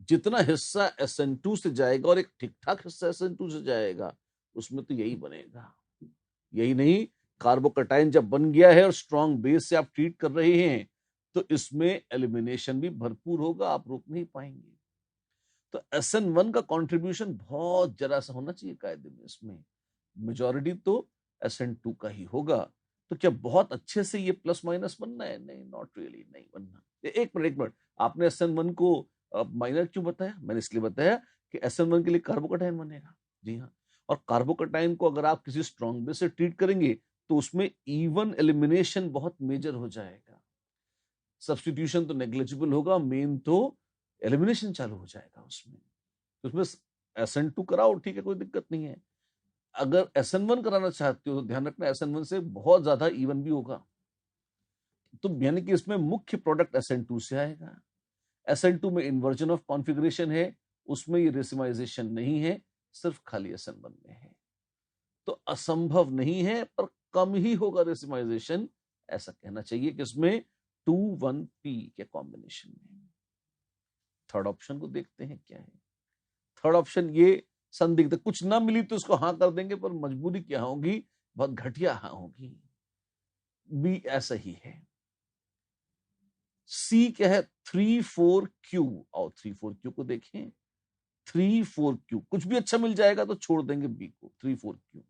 जितना हिस्सा SN2 से जाएगा और एक ठीक ठाक हिस्सा SN2 से जाएगा, उसमें तो यही बनेगा। यही नहीं, कार्बोकटाइन जब बन गया है और स्ट्रॉन्ग बेस से आप ट्रीट कर रहे हैं तो इसमें एलिमिनेशन भी भरपूर होगा, आप रोक नहीं पाएंगे। तो SN1 का कंट्रीब्यूशन बहुत जरा सा होना चाहिए कायदे में, इसमें मेजॉरिटी तो SN2 का ही होगा। तो क्या बहुत अच्छे से ये प्लस माइनस बनना है? नहीं, नॉट रियली, नहीं बनना। एक मिनट, आपने SN1 को माइनर क्यों बताया? मैंने इसलिए बताया कि SN1 के लिए कार्बोकटाइन बनेगा। जी हाँ, और कार्बोकटाइन को अगर आप किसी स्ट्रॉन्ग बेस से ट्रीट करेंगे तो उसमें इवन एलिमिनेशन बहुत मेजर हो जाएगा। सब्स्टिट्यूशन तो नेग्लिजिबल होगा, मेन तो एलिमिनेशन चालू हो जाएगा उसमें। तो उसमें SN2 कराओ, ठीक है, कोई दिक्कत नहीं है। अगर SN1 कराना चाहते हो तो ध्यान रखना SN1 से बहुत ज्यादा इवन भी होगा। तो यानी कि इसमें मुख्य प्रोडक्ट SN2 से आएगा। SN2 में इन्वर्जन ऑफ कॉन्फ़िगरेशन है, उसमें ये रेसिमाइजेशन नहीं है, सिर्फ खाली SN1 में है। तो असंभव नहीं है, पर कम ही होगा रेसिमाइजेशन, ऐसा कहना चाहिए कि इसमें 2,1P के कॉम्बिनेशन में। थर्ड ऑप्शन को देखते हैं क्या है। थर्ड ऑप्शन ये संदिग्ध, कुछ ना मिली तो इसको हाँ कर देंगे, पर मजबूरी क्या होगी? बहुत घटिया हाँ होगी। बी ऐसा ही है। सी क्या है? 3,4Q। और 3,4Q को देखें, 3,4Q कुछ भी अच्छा मिल जाएगा तो छोड़ देंगे बी को। 3,4Q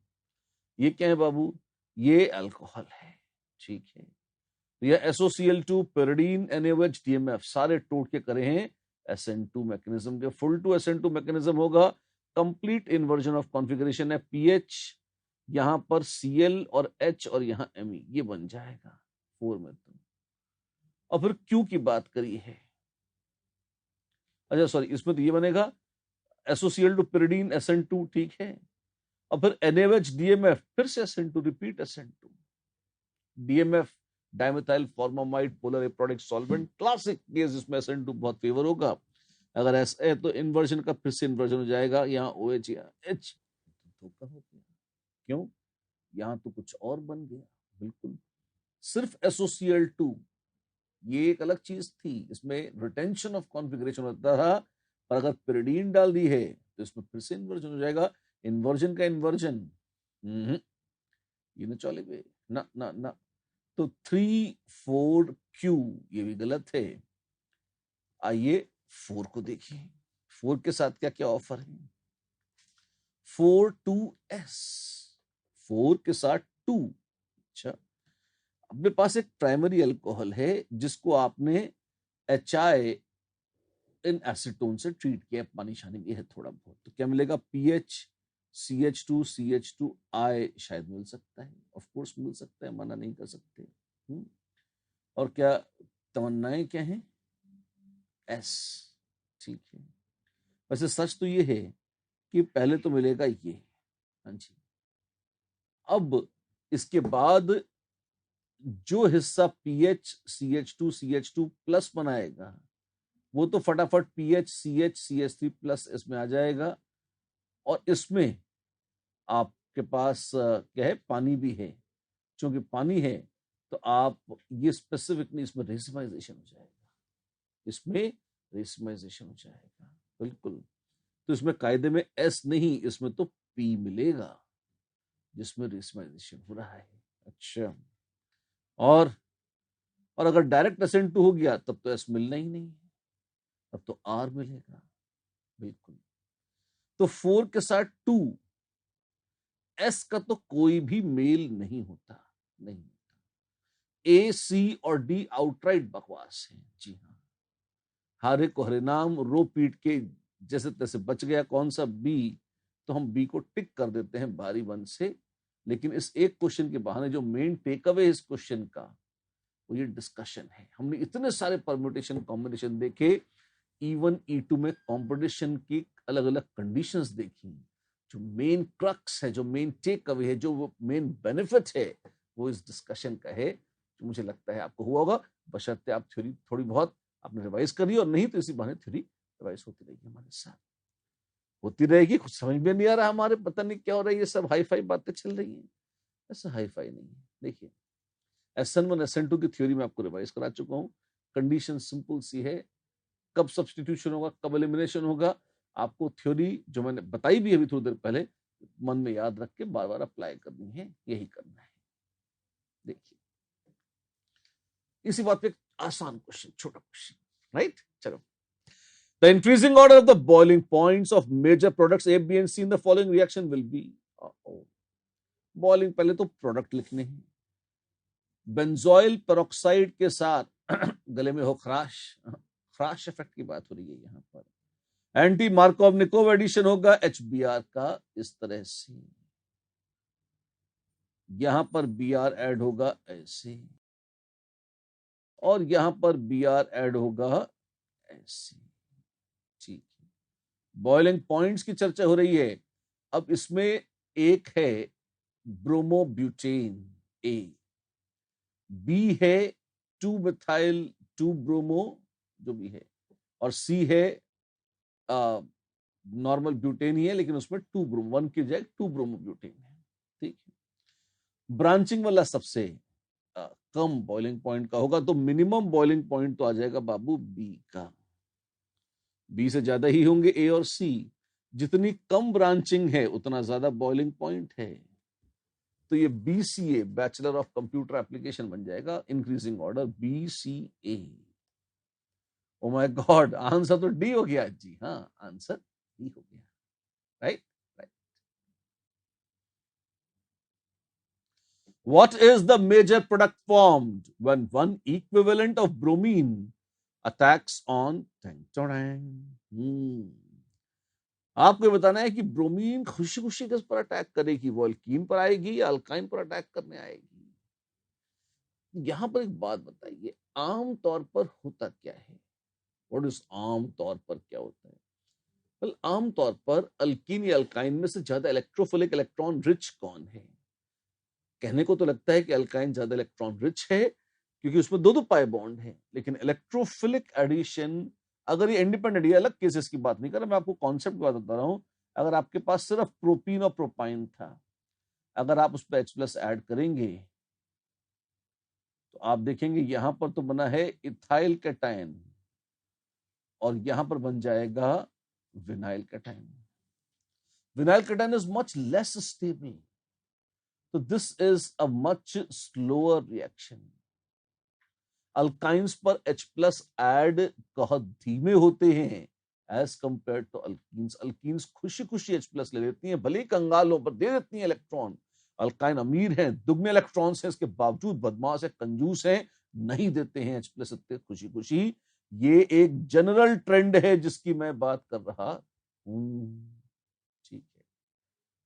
ये क्या है बाबू? ये अल्कोहल है, ठीक है। तो यह SOCl2 pyridine NaOH DMF सारे टोट के करे हैं SN2 मैकेनिज्म के। फुल टू SN2 मैकेनिज्म होगा, कंप्लीट इन्वर्जन ऑफ कॉन्फ़िगरेशन है। पीएच यहां पर Cl और H और यहां Me, ये बन जाएगा 4 में। तो और फिर Q की बात करी है, अच्छा सॉरी, इसमें तो ये बनेगा SOCl2 pyridine SN2, ठीक है। और फिर NaOH DMF फिर से SN2, repeat SN2। DMF dimethyl formamide polar aprotic solvent, classic case जिसमें SN2 बहुत फेवर होगा। अगर ऐसा है तो इन्वर्जन का फिर से इन्वर्जन हो जाएगा, यहाँ OH या H, धोखा हो गया। क्यों? यहाँ तो कुछ और बन गया। बिल्कुल, सिर्फ SOCl2 ये एक अलग चीज थी, इसमें रिटेंशन ऑफ कॉन्फ़िगरेशन होता था, पर अगर pyridine डाल दी है तो इसमें फिर से इन्वर्जन हो जाएगा। इन्वर्जन का इन्वर्जन ये न चलेगा, ना ना ना। तो 3,4Q ये भी गलत है। आइए 4 को देखिए, 4 के साथ क्या क्या ऑफर है। 4,2S, 4 के साथ 2। अच्छा, अपने पास एक प्राइमरी अल्कोहल है जिसको आपने HI इन एसीटोन से ट्रीट किया, पानी शानी भी है थोड़ा बहुत, तो क्या मिलेगा? PH CH2 CH2I शायद मिल सकता है, ऑफ कोर्स मिल सकता है, मना नहीं कर सकते। और क्या तमन्नाएं क्या हैं? S, ठीक है। वैसे सच तो ये है कि पहले तो मिलेगा ये, हाँ जी। अब इसके बाद जो हिस्सा PH CH2 CH2 प्लस बनाएगा वो तो फटाफट PH CH CH3 प्लस इसमें आ जाएगा, और इसमें आपके पास क्या है? पानी भी है। क्योंकि पानी है तो आप ये स्पेसिफिक नहीं, इसमें रेसिमाइजेशन हो जाएगा, इसमें रेसिमाइजेशन हो जाएगा, बिल्कुल। तो इसमें कायदे में S नहीं, इसमें तो P मिलेगा जिसमें रेसिमाइजेशन हो रहा है। अच्छा, और अगर डायरेक्ट SN2 हो गया तब तो S मिलना ही नहीं है, तब तो R मिलेगा, बिल्कुल। तो 4 के साथ 2, S का तो कोई भी मेल नहीं होता, नहीं होता। A C और D आउटराइट बकवास है, जी हाँ। हारे को हरे नाम, रो पीट के जैसे तैसे बच गया कौन सा B, तो हम B को टिक कर देते हैं बारी बंद से। लेकिन इस एक क्वेश्चन के बहाने जो मेन टेक अवे इस क्वेश्चन का वो ये डिस्कशन है। हमने इतने सारे परम्यूटेशन कॉम्बिनेशन देखे, इवन E2 में कॉम्पिटिशन की अलग अलग कंडीशंस देखी। जो मेन क्रक्स है, जो मेन टेक अवे है, जो मेन बेनिफिट है, वो इस डिस्कशन का है, जो मुझे लगता है आपको हुआ होगा, बशर्ते आप थ्योरी थोड़ी बहुत आपने रिवाइज करी, और नहीं तो इसी बहाने थ्योरी रिवाइज होती रहेगी, हमारे साथ होती रहेगी। कुछ समझ में नहीं आ रहा हमारे, पता नहीं क्या हो रहा है, ये सब हाई फाई बातें चल रही हैं। ऐसा हाई फाई नहीं है। देखिए, SN1 SN2 की थ्योरी में आपको रिवाइज करा चुका हूँ। कंडीशन सिंपल सी है, कब सब्स्टिट्यूशन होगा, कब एलिमिनेशन होगा, आपको थ्योरी जो मैंने बताई भी अभी थोड़ी देर पहले मन में याद रख के बार बार अप्लाई करनी है, यही करना है। देखिए इसी बात पे आसान क्वेश्चन, छोटा क्वेश्चन, राइट? चलो, the increasing order of the boiling points of major products A B and C in the following reaction will be. Boiling, पहले तो प्रोडक्ट लिखने हैं। बेंजोइल पेरोक्साइड के साथ गले में हो खराश, खराश इफेक्ट की बात हो रही है यहां पर। एंटी मार्कोवनिकोव एडिशन होगा HBr का इस तरह से, यहां पर Br ऐड होगा ऐसे, और यहां पर Br ऐड होगा ऐसे। ठीक है, बॉइलिंग पॉइंट्स की चर्चा हो रही है। अब इसमें एक है ब्रोमोब्यूटेन A, बी है 2-मिथाइल 2-ब्रोमो जो भी है, और सी है नॉर्मल ब्यूटेन ही है लेकिन उसमें 2-ब्रोमो, 1 की जगह 2-ब्रोमोब्यूटेन है। ठीक है, ब्रांचिंग वाला सबसे कम बॉइलिंग पॉइंट का होगा, तो मिनिमम बॉइलिंग पॉइंट तो आ जाएगा बाबू बी का। बी से ज्यादा ही होंगे ए और सी। जितनी कम ब्रांचिंग है उतना ज्यादा बॉइलिंग पॉइंट है, तो ये BCA, bachelor of computer application बन जाएगा, increasing order BCA। O my God, answer तो डी हो गया जी। हाँ, आंसर डी हो गया, right? Right. What is the major product formed when one equivalent of bromine attacks on आपको ये बताना है कि ब्रोमीन खुशी खुशी किस पर अटैक करेगी, वो अल्कीन पर आएगी या अल्काइन पर अटैक करने आएगी? यहां पर एक बात बताइए, आम तौर पर होता क्या है? व्हाट इज आम तौर पर क्या होता है? well, आम तौर पर अल्कीन या अल्काइन में से ज्यादा इलेक्ट्रोफिलिक, इलेक्ट्रॉन रिच कौन है? कहने को तो लगता है कि अल्काइन ज्यादा इलेक्ट्रॉन रिच है क्योंकि उसमें दो पाई बॉन्ड है, लेकिन इलेक्ट्रोफिलिक एडिशन, अगर ये इंडिपेंडेंट, ये अलग केसेस की बात नहीं कर रहा मैं, आपको कॉन्सेप्ट की बात बता रहा हूं। अगर आपके पास सिर्फ प्रोपीन और प्रोपाइन था, अगर आप उस पर H+ ऐड करेंगे तो आप देखेंगे यहां पर तो बना है इथाइल कैटायन, और यहां पर बन जाएगा vinyl cation. Vinyl cation is much less stable, तो this is a much slower reaction. Alkynes पर H+ ऐड बहुत धीमे होते हैं as compared to alkenes. Alkenes खुशी खुशी H+ ले लेती हैं, भले ही कंगाल हो पर दे देती हैं इलेक्ट्रॉन। अल्काइन अमीर हैं, दुगने इलेक्ट्रॉन्स हैं, इसके बावजूद बदमाश है, कंजूस हैं, नहीं देते हैं H+ इतने खुशी खुशी। ये एक जनरल ट्रेंड है जिसकी मैं बात कर रहा हूं। ठीक है,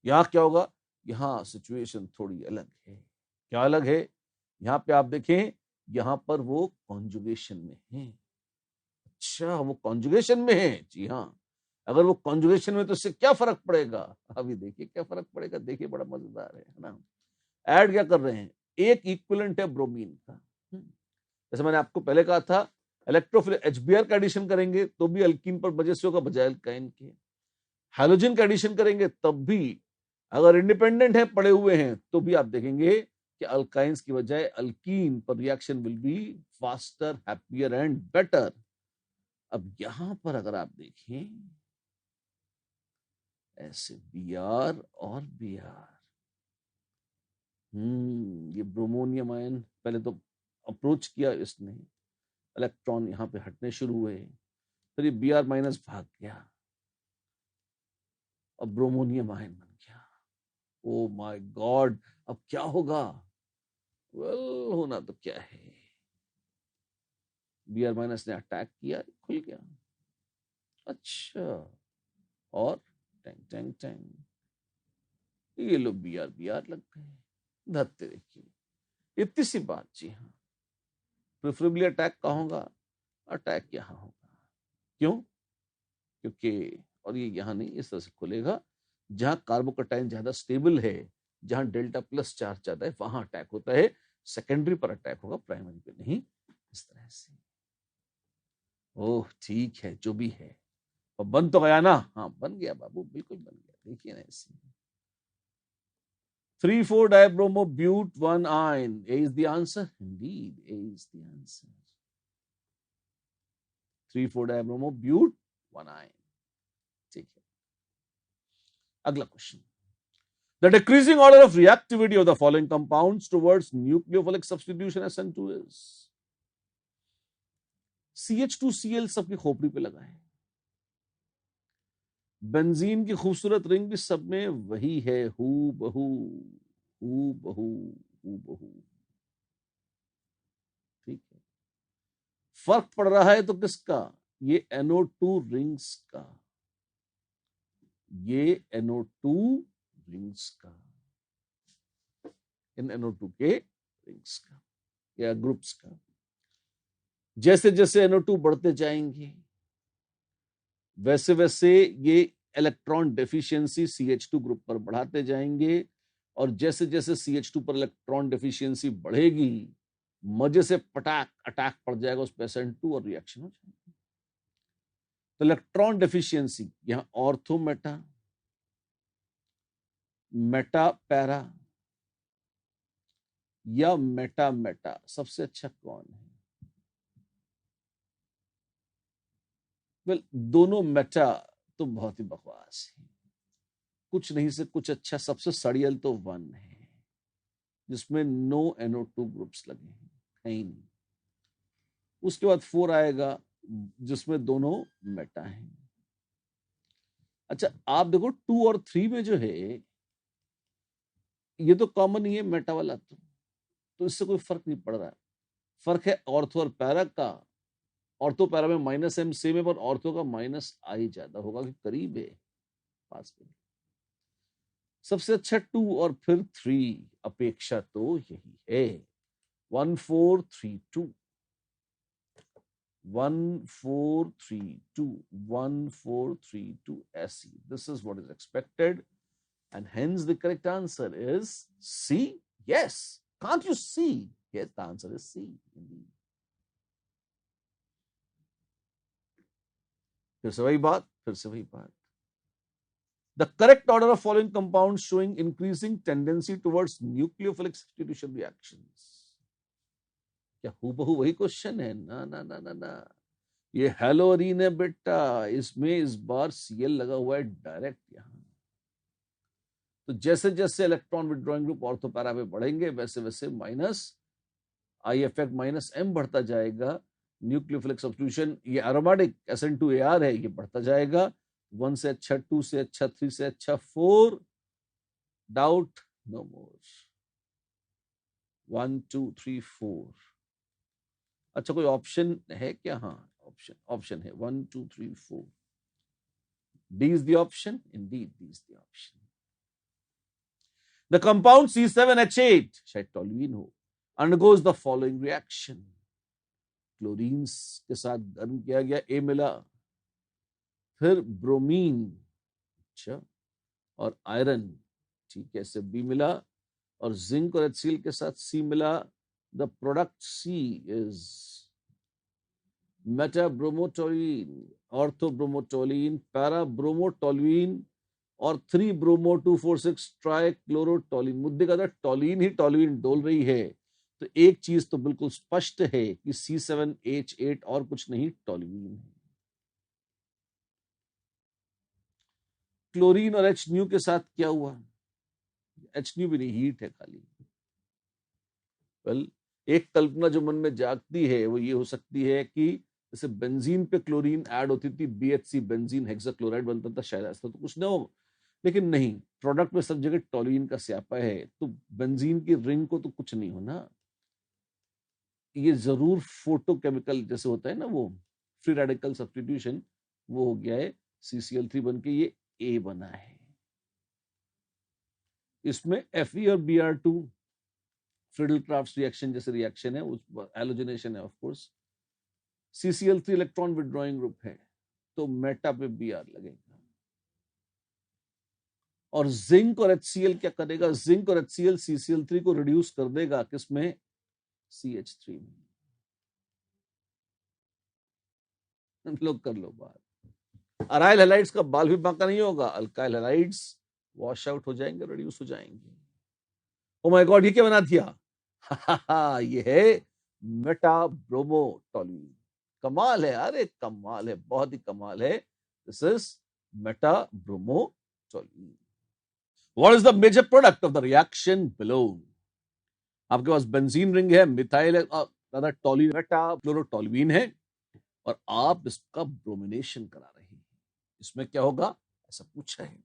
यहां क्या होगा? यहां सिचुएशन थोड़ी अलग है। क्या अलग है? यहां पे आप देखें, यहां पर वो कॉन्जुगेशन में है। अच्छा, वो कॉन्जुगेशन में है, जी हाँ। अगर वो कॉन्जुगेशन में तो इससे क्या फर्क पड़ेगा? अभी देखिए क्या फर्क पड़ेगा, देखिए बड़ा मजेदार है ना। ऐड क्या कर रहे हैं? एक इक्विवेलेंट है ब्रोमीन का। जैसे मैंने आपको पहले कहा था, इलेक्ट्रोफिलिक HBr का एडिशन करेंगे तो भी अल्कीन पर वजह से होगा बजाय अल्काइन के। हैलोजन का एडिशन करेंगे तब भी, अगर इंडिपेंडेंट है, पड़े हुए हैं, तो भी आप देखेंगे कि अल्काइंस की बजाय अल्कीन पर reaction will be faster, happier and better. अब यहां पर अगर आप देखें ऐसे Br और Br, ये ब्रोमोनियम आयन पहले तो अप्रोच किया इसने, इलेक्ट्रॉन यहां पे हटने शुरू हुए, फिर ये Br- भाग गया और ब्रोमोनियम आयन बन गया। ओ माय गॉड, अब क्या होगा? वेल, होना तो क्या है, Br- ने अटैक किया, खुल गया। अच्छा, और टैंग टैंग टैंग, ये लो Br लग गए। धरते देखिए, इतनी सी बात। जी हाँ, प्रेफरेबली अटैक कहाँ होगा? अटैक यहाँ होगा। क्यों? क्योंकि, और ये यहाँ नहीं, इस तरह से खुलेगा जहां कार्बोकटाइन ज्यादा स्टेबल है, जहां Δ+ चार्ज ज्यादा है, वहां अटैक होता है। सेकेंडरी पर अटैक होगा, प्राइमरी पे नहीं। इस तरह से। ओह ठीक है, जो भी है, और बन तो गया ना? हाँ बन गया बाबू, बिल्कुल बन गया, देखिए ना ऐसे। 3,4-dibromobute 1-ine. A is the answer. Indeed, A is the answer. 3,4-dibromobute 1-ine. ठीक है, अगला question. The decreasing order of reactivity of the following compounds towards nucleophilic substitution SN2 is CH2Cl सबकी खोपड़ी पे लगा है, बेंजीन की खूबसूरत रिंग भी सब में वही है, हू बहू हू बहू हू बहू। ठीक है, फर्क पड़ रहा है तो किसका? ये NO2 रिंग्स का, ये NO2 रिंग्स का, इन NO2 के रिंग्स का या ग्रुप्स का। जैसे जैसे NO2 बढ़ते जाएंगे वैसे वैसे ये इलेक्ट्रॉन डेफिशिएंसी CH2 ग्रुप पर बढ़ाते जाएंगे, और जैसे जैसे CH2 पर इलेक्ट्रॉन डेफिशिएंसी बढ़ेगी मजे से पटाक अटैक पड़ जाएगा उस पे SN2 और रिएक्शन हो जाएगा। तो इलेक्ट्रॉन डेफिशिएंसी यहां ऑर्थो मेटा, मेटा पैरा या मेटा मेटा, सबसे अच्छा कौन है? वेल, दोनों मेटा तो बहुत ही बकवास है, कुछ नहीं से कुछ अच्छा। सबसे सड़ियल तो 1 है जिसमें नो NO2 ग्रुप्स लगे हैं, कहीं नहीं। उसके बाद 4 आएगा जिसमें दोनों मेटा हैं। अच्छा, आप देखो 2 और 3 में जो है ये तो कॉमन ही है मेटा वाला, तो इससे कोई फर्क नहीं पड़ रहा है। फर्क है ऑर्थो और पैरा का। ऑर्थो पैरा में -M सेम है, पर ऑर्थो का -I ज्यादा होगा कि करीब है, पास में। सबसे अच्छा 2 और फिर 3 अपेक्षा तो यही है, 1432 1432 1432 SE. This is what is expected, and hence the correct answer is C. Yes, can't you see? Yes, the answer is C indeed. फिर से वही बात। The correct order of following compounds showing increasing tendency towards nucleophilic substitution reactions. क्या हूबहू वही question है? ना ना ना ना ना, ये हेलोरीन है बेटा, इसमें इस बार Cl लगा हुआ है डायरेक्ट यहां। तो जैसे जैसे electron withdrawing group ortho para पे बढ़ेंगे वैसे वैसे -I इफेक्ट -M बढ़ता जाएगा। न्यूक्लियोफिलिक सब्स्टिट्यूशन, ये एरोमेटिक SN2AR है, ये बढ़ता जाएगा। 1 से अच्छा 2 से अच्छा 3 से अच्छा 4, डाउट नो मोर। 1 2 3 4। अच्छा, कोई ऑप्शन है क्या? हाँ, ऑप्शन है 1 2 3 4। D is the option. Indeed, D is the option. The compound C7H8 शायद टोल्यूइन हो, undergoes the following reaction. Chlorine के साथ गर्म किया गया, A मिला, फिर ब्रोमीन, अच्छा, और आयरन, ठीक है, से B मिला, और जिंक और HCl के साथ C मिला। द प्रोडक्ट C इज मेटाब्रोमोटोलीन, ऑर्थोब्रोमोटोलीन, पैराब्रोमोटोलीन और 3-ब्रोमो-2,4,6 ट्राइक्लोरोटोलीन। मुद्दे का टोलीन ही टोलीन डोल रही है, तो एक चीज तो बिल्कुल स्पष्ट है कि C7H8 और कुछ नहीं, टोलीन है। क्लोरीन और HNu के साथ क्या हुआ? HNu भी नहीं, हीट है खाली। वेल, एक कल्पना जो मन में जागती है वो ये हो सकती है कि जैसे बेंजीन पे क्लोरीन ऐड होती थी, BHC बेंजीन हेक्साक्लोराइड बनता था, शायद ऐसा तो कुछ ना हो, लेकिन नहीं, प्रोडक्ट में सब जगह टोल्यूइन का स्यापा है, तो बेंजीन की रिंग को तो कुछ नहीं होना। ये जरूर फोटोकेमिकल जैसे होता है ना, वो फ्री रेडिकल सब्स्टिट्यूशन, वो हो गया है, CCl3 बन के ये A बना है। इसमें Fe और Br2 फ्रिडल-क्राफ्ट रिएक्शन जैसे रिएक्शन है, उस हैलोजिनेशन है of course. CCl3 electron withdrawing group है, तो मेटा पे Br लगेगा। और जिंक और HCl क्या करेगा? जिंक और HCl CCl3 को रिड्यूस कर देगा, किसमें? CH3 में। लोग कर लो बात। अराइल हैलाइड्स का बाल भी बांका नहीं होगा, अल्काइल हैलाइड्स वॉश आउट हो जाएंगे, रिड्यूस हो जाएंगे। ओ माय गॉड, ये क्या बना दिया? ये है मेटाब्रोमोटोलीन। कमाल है, अरे कमाल है, बहुत ही कमाल है। This is metabromotoluene. What is the major product of the reaction below? आपके पास बेंजीन रिंग है, मिथाइल टॉल्यूइन क्लोरोटॉल्यूइन है, और आप इसका ब्रोमिनेशन करा रहे हैं। इसमें क्या होगा, ऐसा पूछा है।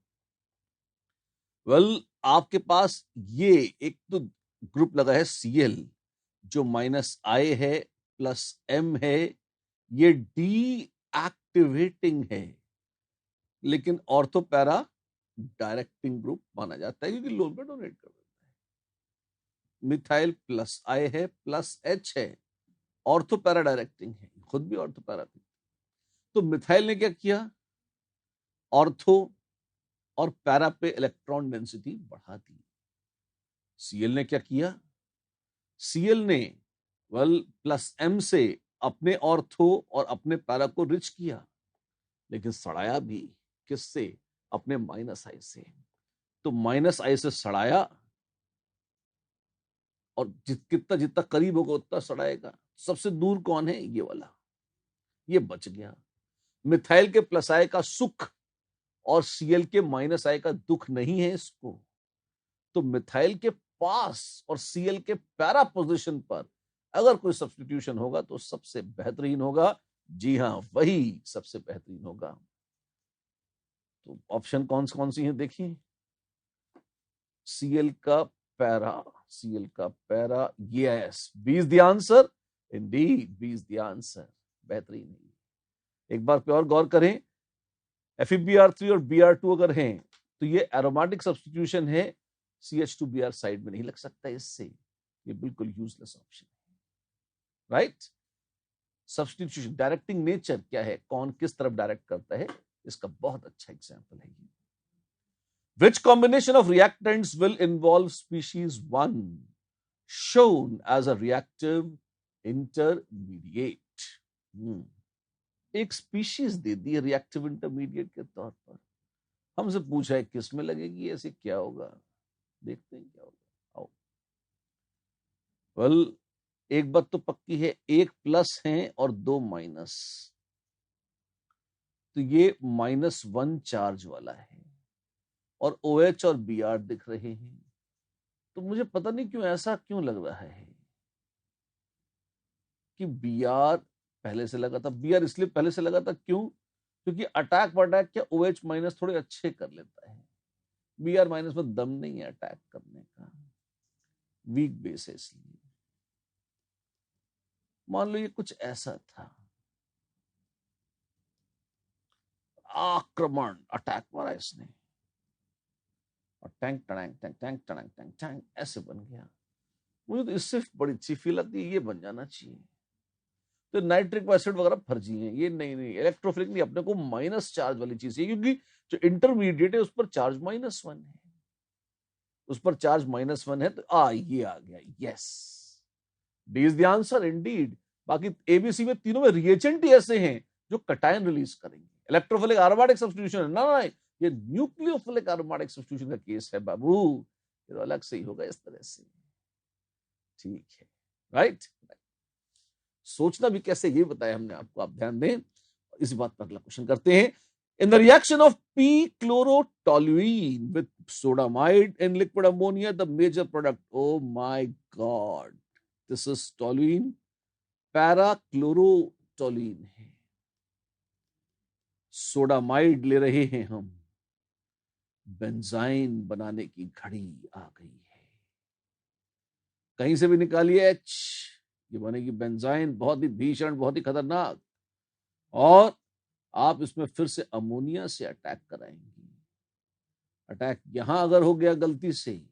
वेल, आपके पास ये एक तो ग्रुप लगा है Cl, जो -I है प्लस M है, ये डीएक्टिवेटिंग है, लेकिन ऑर्थो पैरा डायरेक्टिंग ग्रुप माना जाता है, क्योंकि लोन पे डोनेट कर देता है। मिथाइल प्लस I है प्लस H है, ऑर्थो पैरा डायरेक्टिंग है, खुद भी ऑर्थो पैरा थी। तो मिथाइल ने क्या किया, ऑर्थो और पैरा पे इलेक्ट्रॉन डेंसिटी बढ़ा दी। Cl ने क्या किया, Cl ने प्लस M से अपने ऑर्थो और अपने पैरा को रिच किया, लेकिन सड़ाया भी किससे, अपने -I से। तो -I से सड़ाया, और कितना जितना करीब होगा उतना सड़ाएगा। सबसे दूर कौन है, ये वाला, ये बच गया। मिथाइल के +I का सुख और Cl के -I का दुख नहीं है इसको। तो मिथाइल के पास और Cl के पैरा पोजीशन पर अगर कोई सब्स्टिट्यूशन होगा तो सबसे बेहतरीन होगा। जी हां, वही सबसे बेहतरीन होगा। तो ऑप्शन कौन सी है देखिए, Cl का para, yes, B is the answer, indeed B is the answer, बेहतरीन है। एक बार पे और गौर करें, FeBr3 और Br2 अगर हैं तो ये एरोमेटिक सब्स्टिट्यूशन है, CH2Br साइड में नहीं लग सकता इससे, ये बिल्कुल यूजलेस ऑप्शन है, राइट। सब्स्टिट्यूशन डायरेक्टिंग नेचर क्या है, कौन किस तरफ डायरेक्ट करता है, इसका बहुत अच्छा एग्जांपल है ये। Which combination of reactants will involve species 1 shown as a reactive intermediate? एक स्पीशीज दे दी है रिएक्टिव इंटरमीडिएट के तौर पर, हमसे पूछा है किस में लगेगी, ऐसे क्या होगा, देखते हैं क्या होगा। आओ, वेल, एक बात तो पक्की है, एक प्लस है और 2 माइनस, तो ये -1 चार्ज वाला है, और OH और Br दिख रहे हैं। तो मुझे पता नहीं क्यों ऐसा क्यों लग रहा है कि Br पहले से लगा था। Br इसलिए पहले से लगा था, क्यों, क्योंकि अटैक क्या OH- थोड़े अच्छे कर लेता है, Br- में दम नहीं है अटैक करने का, वीक बेस है इसलिए। मान लो ये कुछ ऐसा था, आक्रमण, अटैक मारा इसने, और tank tank tank tank tank tank tank ऐसे बन गया। मुझे तो इससे बड़ी अच्छी फील आती है, ये बन जाना चाहिए। तो नाइट्रिक एसिड वगैरह फर्जी है, ये नहीं, इलेक्ट्रोफिलिक नहीं, अपने को माइनस चार्ज वाली चीज है, क्योंकि जो इंटरमीडिएट है उस पर चार्ज -1 है, उस पर चार्ज -1 है, तो ये आ गया, yes, D is the answer Indeed. बाकी एबीसी में तीनों में रिएजेंट ही ऐसे हैं जो कटायन रिलीज करेंगे। इलेक्ट्रोफिलिक एरोमेटिक सब्स्टिट्यूशन है ना, ये न्यूक्लियोफिलिक एरोमेटिक सब्स्टिट्यूशन का केस है बाबू, ये तो अलग से ही होगा इस तरह से, ठीक है, राइट। सोचना भी कैसे, ये बताया हमने आपको, आप ध्यान दें। इस बात पर अगला क्वेश्चन करते हैं। In the reaction of p-chlorotoluene with sodamide in liquid ammonia, the major product, oh my god, this is toluene, पैराक्लोरोटोलीन है। सोडामाइड ले रहे हैं हम, बेंजाइन बनाने की घड़ी आ गई है, कहीं से भी निकालिए H, ये बनेगी बेंजाइन, बहुत ही भीषण, बहुत ही खतरनाक, और आप इसमें फिर से अमोनिया से अटैक कराएंगे। अटैक यहां अगर हो गया गलती से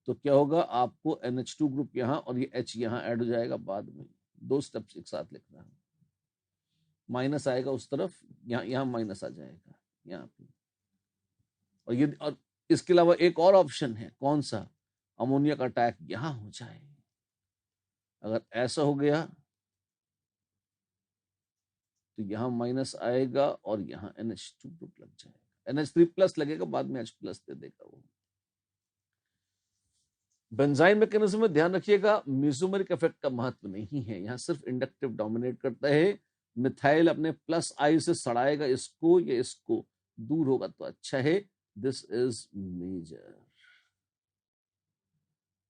तो क्या होगा, आपको NH2 ग्रुप यहां और ये H यहां ऐड हो जाएगा बाद में, 2 स्टेप्स एक साथ लिखना है, माइनस आएगा उस तरफ, यहां माइनस आ जाएगा यहाँ पे, और इसके अलावा एक और ऑप्शन है, कौन सा, अमोनिया का अटैक यहां हो जाए। अगर ऐसा हो गया तो यहां माइनस आएगा और यहां NH2 ग्रुप लग जाएगा, NH3+ लगेगा, बाद में H+ दे देगा वो। बेंजाइन मैकेनिज्म में ध्यान रखिएगा, मेसोमेरिक इफेक्ट का महत्व नहीं है, यहां सिर्फ इंडक्टिव डोमिनेट करता है। मिथाइल अपने +I से सड़ाएगा इसको या इसको, दूर होगा तो अच्छा है, दिस इज मेजर।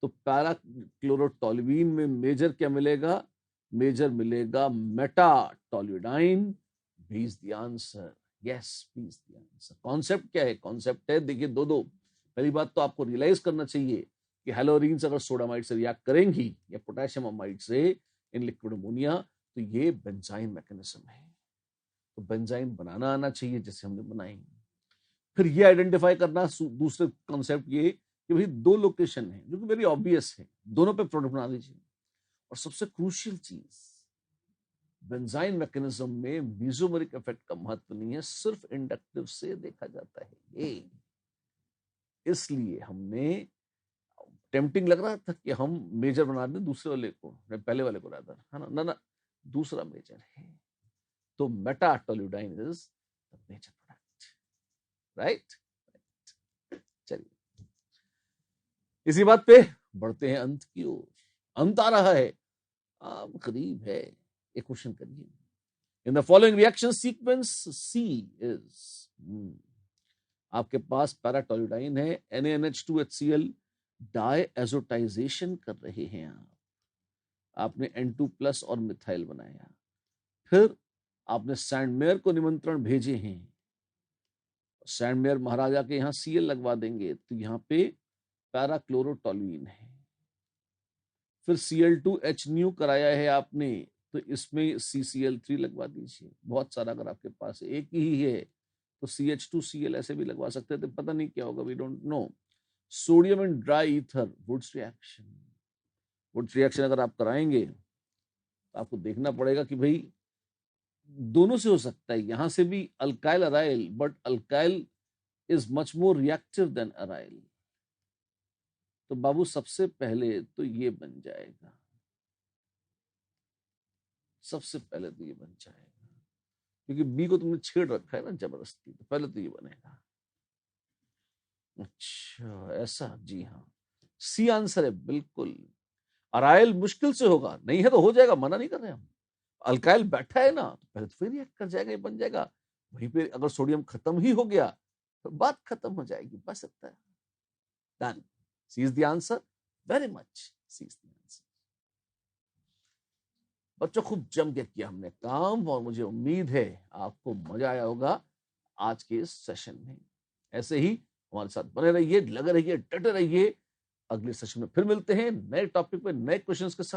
तो पैराक्लोरोटोल्यूइन में मेजर क्या मिलेगा? मेजर मिलेगा metatoluidine. B is the answer. Yes, B is the answer. Concept क्या है? कॉन्सेप्ट है, देखिए, दो पहली बात तो आपको रियलाइज करना चाहिए कि हैलोरीन्स अगर सोडामाइड से रिएक्ट करेंगी या पोटेशियम अमाइड से इन लिक्विड अमोनिया, तो ये बेंजाइन मैकेनिज्म है। तो बेंजाइन बनाना आना चाहिए जैसे हमने बनाई। फिर ये आइडेंटिफाई करना, दूसरे कॉन्सेप्ट ये कि भाई दो लोकेशन है जो कि वेरी ऑब्वियस है, दोनों पे प्रोडक्ट बना दीजिए। और सबसे क्रूशियल चीज, बेंजाइन मैकेनिज्म में मीजोमेरिक इफेक्ट का महत्व नहीं है, सिर्फ इंडक्टिव से देखा जाता है ये। इसलिए हमने टेम्पटिंग लग रहा था कि हम मेजर बना दें दूसरे वाले को, पहले वाले को रादर, है ना? ना, दूसरा मेजर है। तो metatoluidine is the major product, right? चलिए, इसी बात पे बढ़ते हैं अंत की ओर। अंत आ रहा है, आप करीब है। एक क्वेश्चन करिए। In the following reaction sequence C is, आपके पास पैराटोल्यूडाइन है, NaNH2HCl डाइएजोटाइजेशन कर रहे हैं आपने N2+ और मिथाइल बनाया। फिर आपने सैंडमेयर को निमंत्रण भेजे हैं, सैंडमेयर महाराजा के यहाँ Cl लगवा देंगे, तो यहाँ पे पैराक्लोरोटोल्यूइन है। फिर Cl2H कराया है आपने, तो इसमें CCl3 लगवा दीजिए। बहुत सारा, अगर आपके पास एक ही है तो CH2Cl ऐसे भी लगवा सकते हैं, तो पता नहीं क्या होगा, we don't know. Sodium and dry ether, Wurtz reaction. Wurtz reaction अगर आप कराएंगे तो आपको देखना पड़ेगा कि भाई दोनों से हो सकता है, यहां से भी alkyl aryl, but alkyl is much more reactive than aryl. तो बाबू सबसे पहले तो ये बन जाएगा, सबसे पहले तो ये बन जाएगा, क्योंकि बी को तुमने छेड़ रखा है ना जबरदस्ती, तो पहले तो ये बनेगा। अच्छा, ऐसा? जी हाँ, सी आंसर है बिल्कुल। अराइल मुश्किल से होगा, नहीं है तो हो जाएगा, मना नहीं कर रहे हम। अल्काइल बैठा है ना, तो पहले तो फिर रिएक्ट कर जाएगा, ये बन जाएगा। वहीं पे अगर सोडियम खत्म ही हो गया तो बात खत्म हो जाएगी, बस सकता है। Done, C is the answer, very much C is the answer. बच्चों, खूब जम के किया हमने काम, और मुझे उम्मीद है आपको मजा आया होगा आज के इस सेशन में। ऐसे ही हमारे साथ बने रहिए, लगे रहिए, डटे रहिए। अगले सेशन में फिर मिलते हैं नए टॉपिक पे, नए क्वेश्चंस के साथ।